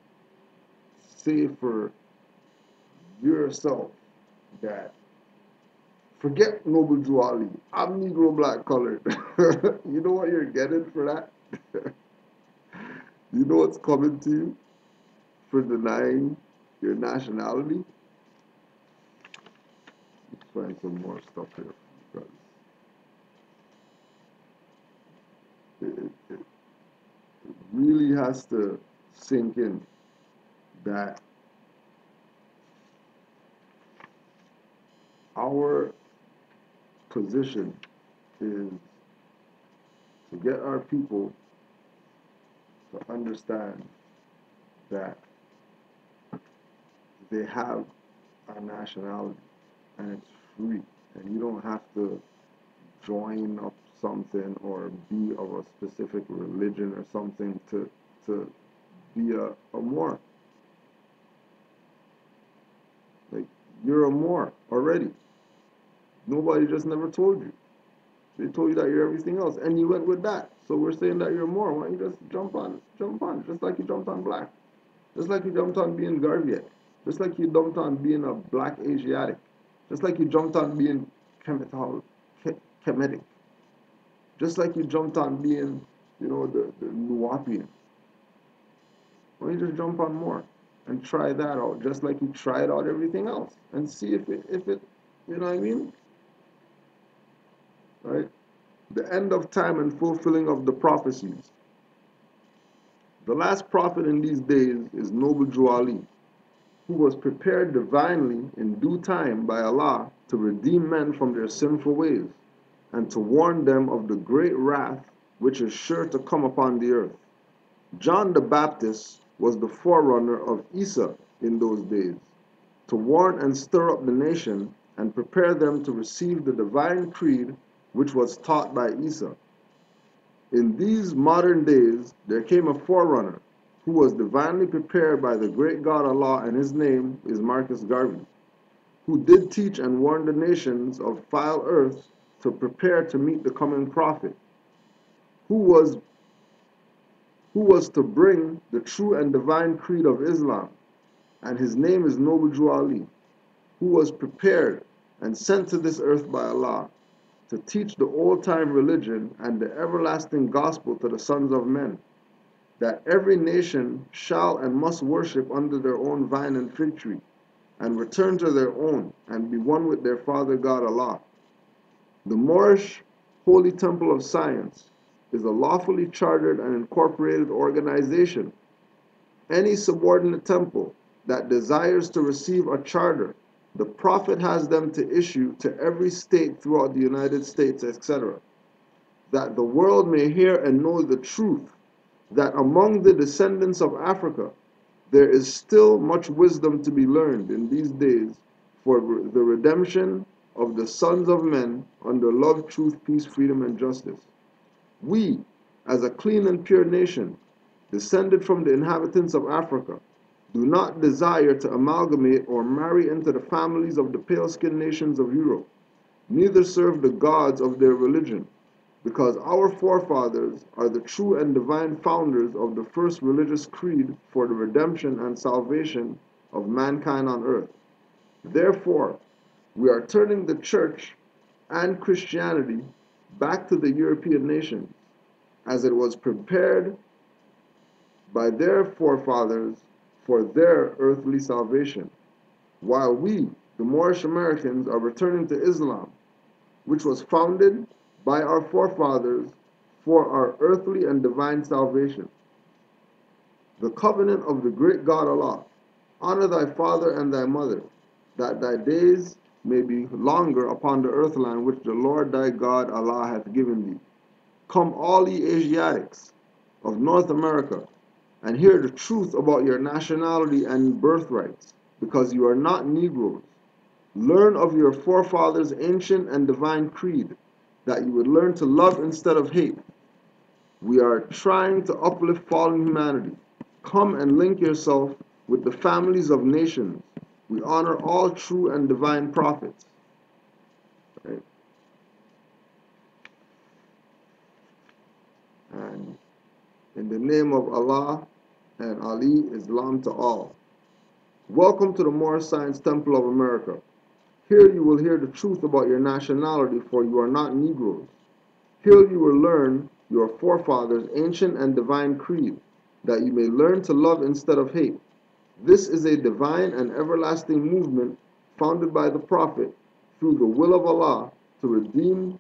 say for yourself that forget Noble Drew Ali, I'm Negro black colored. You know what you're getting for that? You know what's coming to you for denying your nationality? Let's find some more stuff here because it really has to sink in that our position is to get our people to understand that they have a nationality and it's free and you don't have to join up something or be of a specific religion or something to be a Moor. Like, you're a Moor already. Nobody just never told you. They told you that you're everything else, and you went with that. So we're saying that you're Moor. Why don't you just jump on, just like you jumped on black, just like you jumped on being Garviet, just like you jumped on being a black Asiatic, just like you jumped on being Kemetic, just like you jumped on being, the Nuwapian. Why don't you just jump on more and try that out, just like you tried out everything else, and see if it, you know what I mean? Right? The end of time and fulfilling of the prophecies. The last prophet in these days is Noble Drew Ali, who was prepared divinely in due time by Allah to redeem men from their sinful ways and to warn them of the great wrath which is sure to come upon the earth. John the Baptist was the forerunner of Isa in those days, to warn and stir up the nation and prepare them to receive the divine creed which was taught by Isa. In these modern days there came a forerunner who was divinely prepared by the great God Allah, and his name is Marcus Garvey, who did teach and warn the nations of foul earth to prepare to meet the coming prophet, who was who was to bring the true and divine creed of Islam, and his name is Noble Jew Ali, who was prepared and sent to this earth by Allah to teach the old-time religion and the everlasting gospel to the sons of men, that every nation shall and must worship under their own vine and fig tree, and return to their own, and be one with their Father God Allah. The Moorish Holy Temple of Science is a lawfully chartered and incorporated organization. Any subordinate temple that desires to receive a charter, the Prophet has them to issue to every state throughout the United States, etc., that the world may hear and know the truth, that among the descendants of Africa there is still much wisdom to be learned in these days for the redemption of the sons of men under love, truth, peace, freedom, and justice. We, as a clean and pure nation, descended from the inhabitants of Africa, do not desire to amalgamate or marry into the families of the pale-skinned nations of Europe, neither serve the gods of their religion, because our forefathers are the true and divine founders of the first religious creed for the redemption and salvation of mankind on earth. Therefore, we are turning the church and Christianity back to the European nations, as it was prepared by their forefathers for their earthly salvation, while we, the Moorish Americans, are returning to Islam, which was founded by our forefathers for our earthly and divine salvation. The covenant of the great God Allah: honor thy father and thy mother, that thy days may be longer upon the earthland which the Lord thy God Allah hath given thee. Come all ye Asiatics of North America, and hear the truth about your nationality and birthrights, because you are not Negroes. Learn of your forefathers' ancient and divine creed, that you would learn to love instead of hate. We are trying to uplift fallen humanity. Come and link yourself with the families of nations. We honor all true and divine prophets. Right? And in the name of Allah and Ali, Islam to all. Welcome to the Moorish Science Temple of America. Here you will hear the truth about your nationality, for you are not Negroes. Here you will learn your forefathers' ancient and divine creed, that you may learn to love instead of hate. This is a divine and everlasting movement founded by the Prophet through the will of Allah to redeem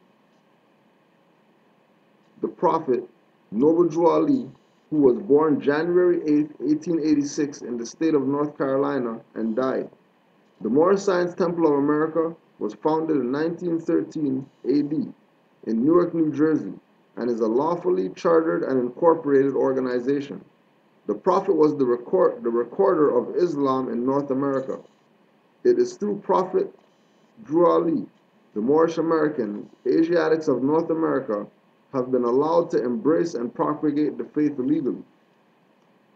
the Prophet Noble Jew Ali, who was born January 8, 1886 in the state of North Carolina and died. The Moorish Science Temple of America was founded in 1913 AD in Newark, New Jersey, and is a lawfully chartered and incorporated organization. The Prophet was the recorder of Islam in North America. It is through Prophet Drew Ali, the Moorish Americans, Asiatics of North America, have been allowed to embrace and propagate the faith legally.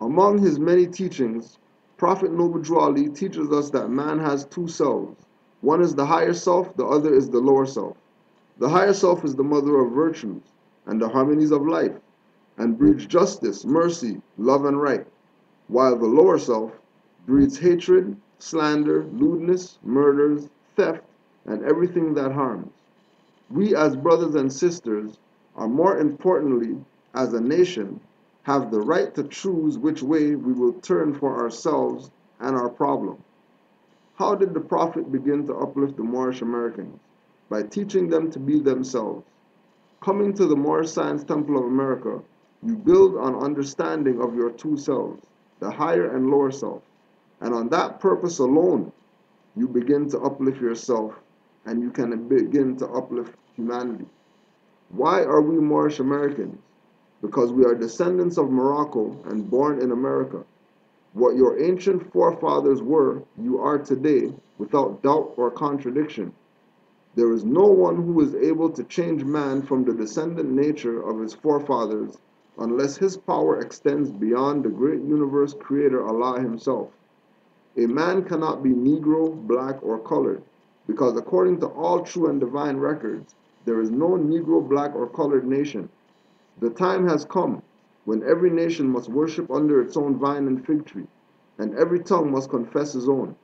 Among his many teachings, Prophet Noble Drew Ali teaches us that man has two selves. One is the higher self, the other is the lower self. The higher self is the mother of virtues and the harmonies of life, and breeds justice, mercy, love, and right, while the lower self breeds hatred, slander, lewdness, murders, theft, and everything that harms. We as brothers and sisters, or more importantly, as a nation, have the right to choose which way we will turn for ourselves and our problem. How did the Prophet begin to uplift the Moorish Americans? By teaching them to be themselves. Coming to the Moorish Science Temple of America, you build on understanding of your two selves, the higher and lower self, and on that purpose alone, you begin to uplift yourself, and you can begin to uplift humanity. Why are we Moorish Americans? Because we are descendants of Morocco and born in America. What your ancient forefathers were, you are today, without doubt or contradiction. There is no one who is able to change man from the descendant nature of his forefathers unless his power extends beyond the great universe creator Allah himself. A man cannot be Negro, black, or colored, because according to all true and divine records, there is no Negro, black, or colored nation. The time has come when every nation must worship under its own vine and fig tree, and every tongue must confess his own.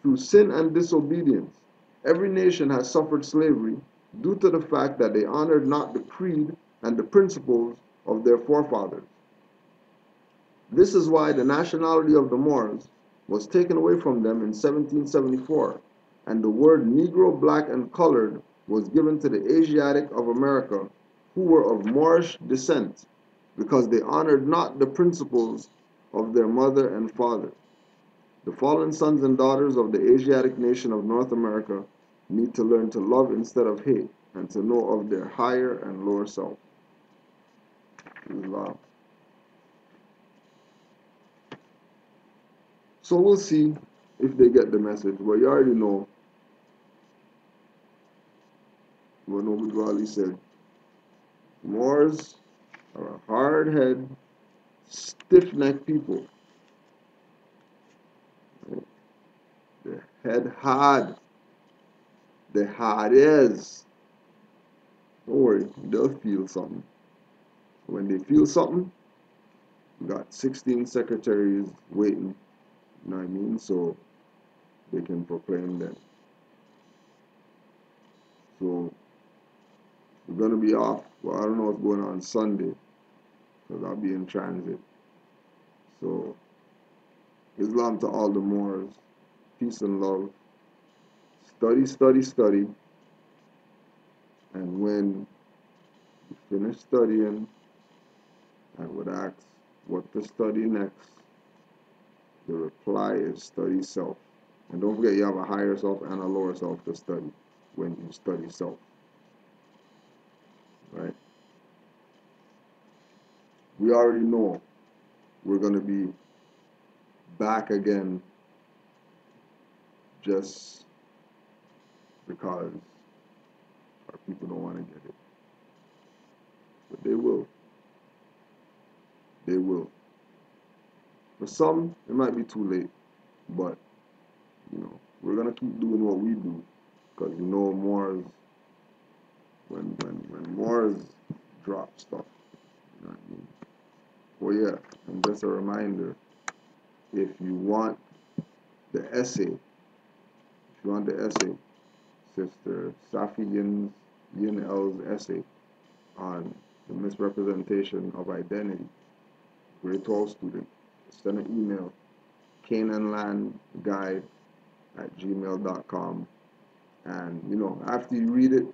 Through sin and disobedience, every nation has suffered slavery due to the fact that they honored not the creed and the principles of their forefathers. This is why the nationality of the Moors was taken away from them in 1774, and the word Negro, black, and colored was given to the Asiatic of America who were of Moorish descent, because they honored not the principles of their mother and father. The fallen sons and daughters of the Asiatic nation of North America need to learn to love instead of hate, and to know of their higher and lower self. Islam. So we'll see if they get the message. But you already know what Noble Ali said. Moors are a hard-headed, stiff-necked people. Their head hard. The hard is. Don't worry, they'll feel something. When they feel something, we got 16 secretaries waiting, you know what I mean? So they can proclaim them. So we're going to be off. Well, I don't know what's going on Sunday, because I'll be in transit. So Islam to all the Moors. Peace and love. Study, study, study. And when you finish studying, I would ask what to study next. The reply is study self. And don't forget, you have a higher self and a lower self to study when you study self. Right? We already know we're going to be back again just because our people don't want to get it. But they will. They will. For some, it might be too late. But, you know, we're going to keep doing what we do. Because you know Moors, when Moors drop stuff, you know what I mean? Well, yeah, and just a reminder, if you want the essay, Sister Safi Yin L's essay on the misrepresentation of identity, grade 12 student, send an email, canaanlandguide@gmail.com. And, you know, after you read it,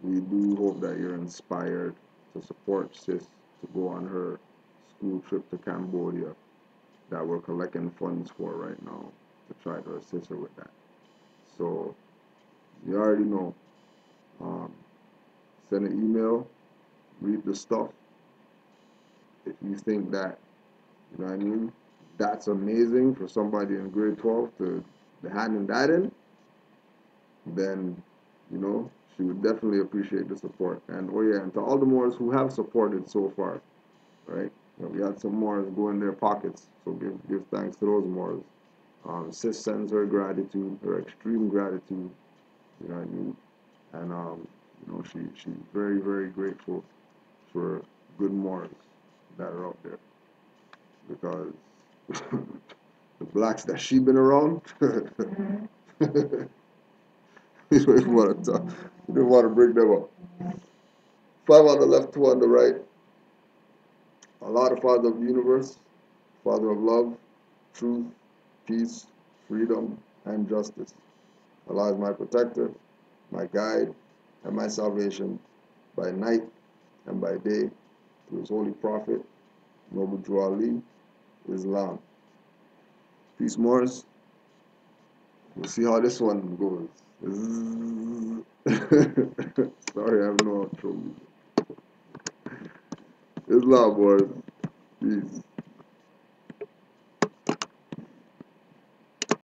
we do hope that you're inspired to support Sis to go on her school trip to Cambodia that we're collecting funds for right now to try to assist her with that. So you already know. Send an email, read the stuff. If you think that, you know what I mean, that's amazing for somebody in grade 12 to be handing that in, then, you know, she would definitely appreciate the support. And oh yeah, and to all the Moors who have supported so far, right? You know, we had some Moors go in their pockets, so give thanks to those Moors. Sis sends her gratitude, her extreme gratitude, you know what I mean? And you know, she's very, very grateful for good Moors that are out there, because the blacks that she been around, you don't even want to talk, you don't want to bring them up. 5 on the left, 2 on the right. Allah, the Father of the universe, Father of love, truth, peace, freedom, and justice. Allah is my protector, my guide, and my salvation by night and by day, through His holy prophet, Noble Drew Ali, Islam. Peace, Moors. We'll see how this one goes. Sorry, I have no outro music. Islam, Moors. Peace.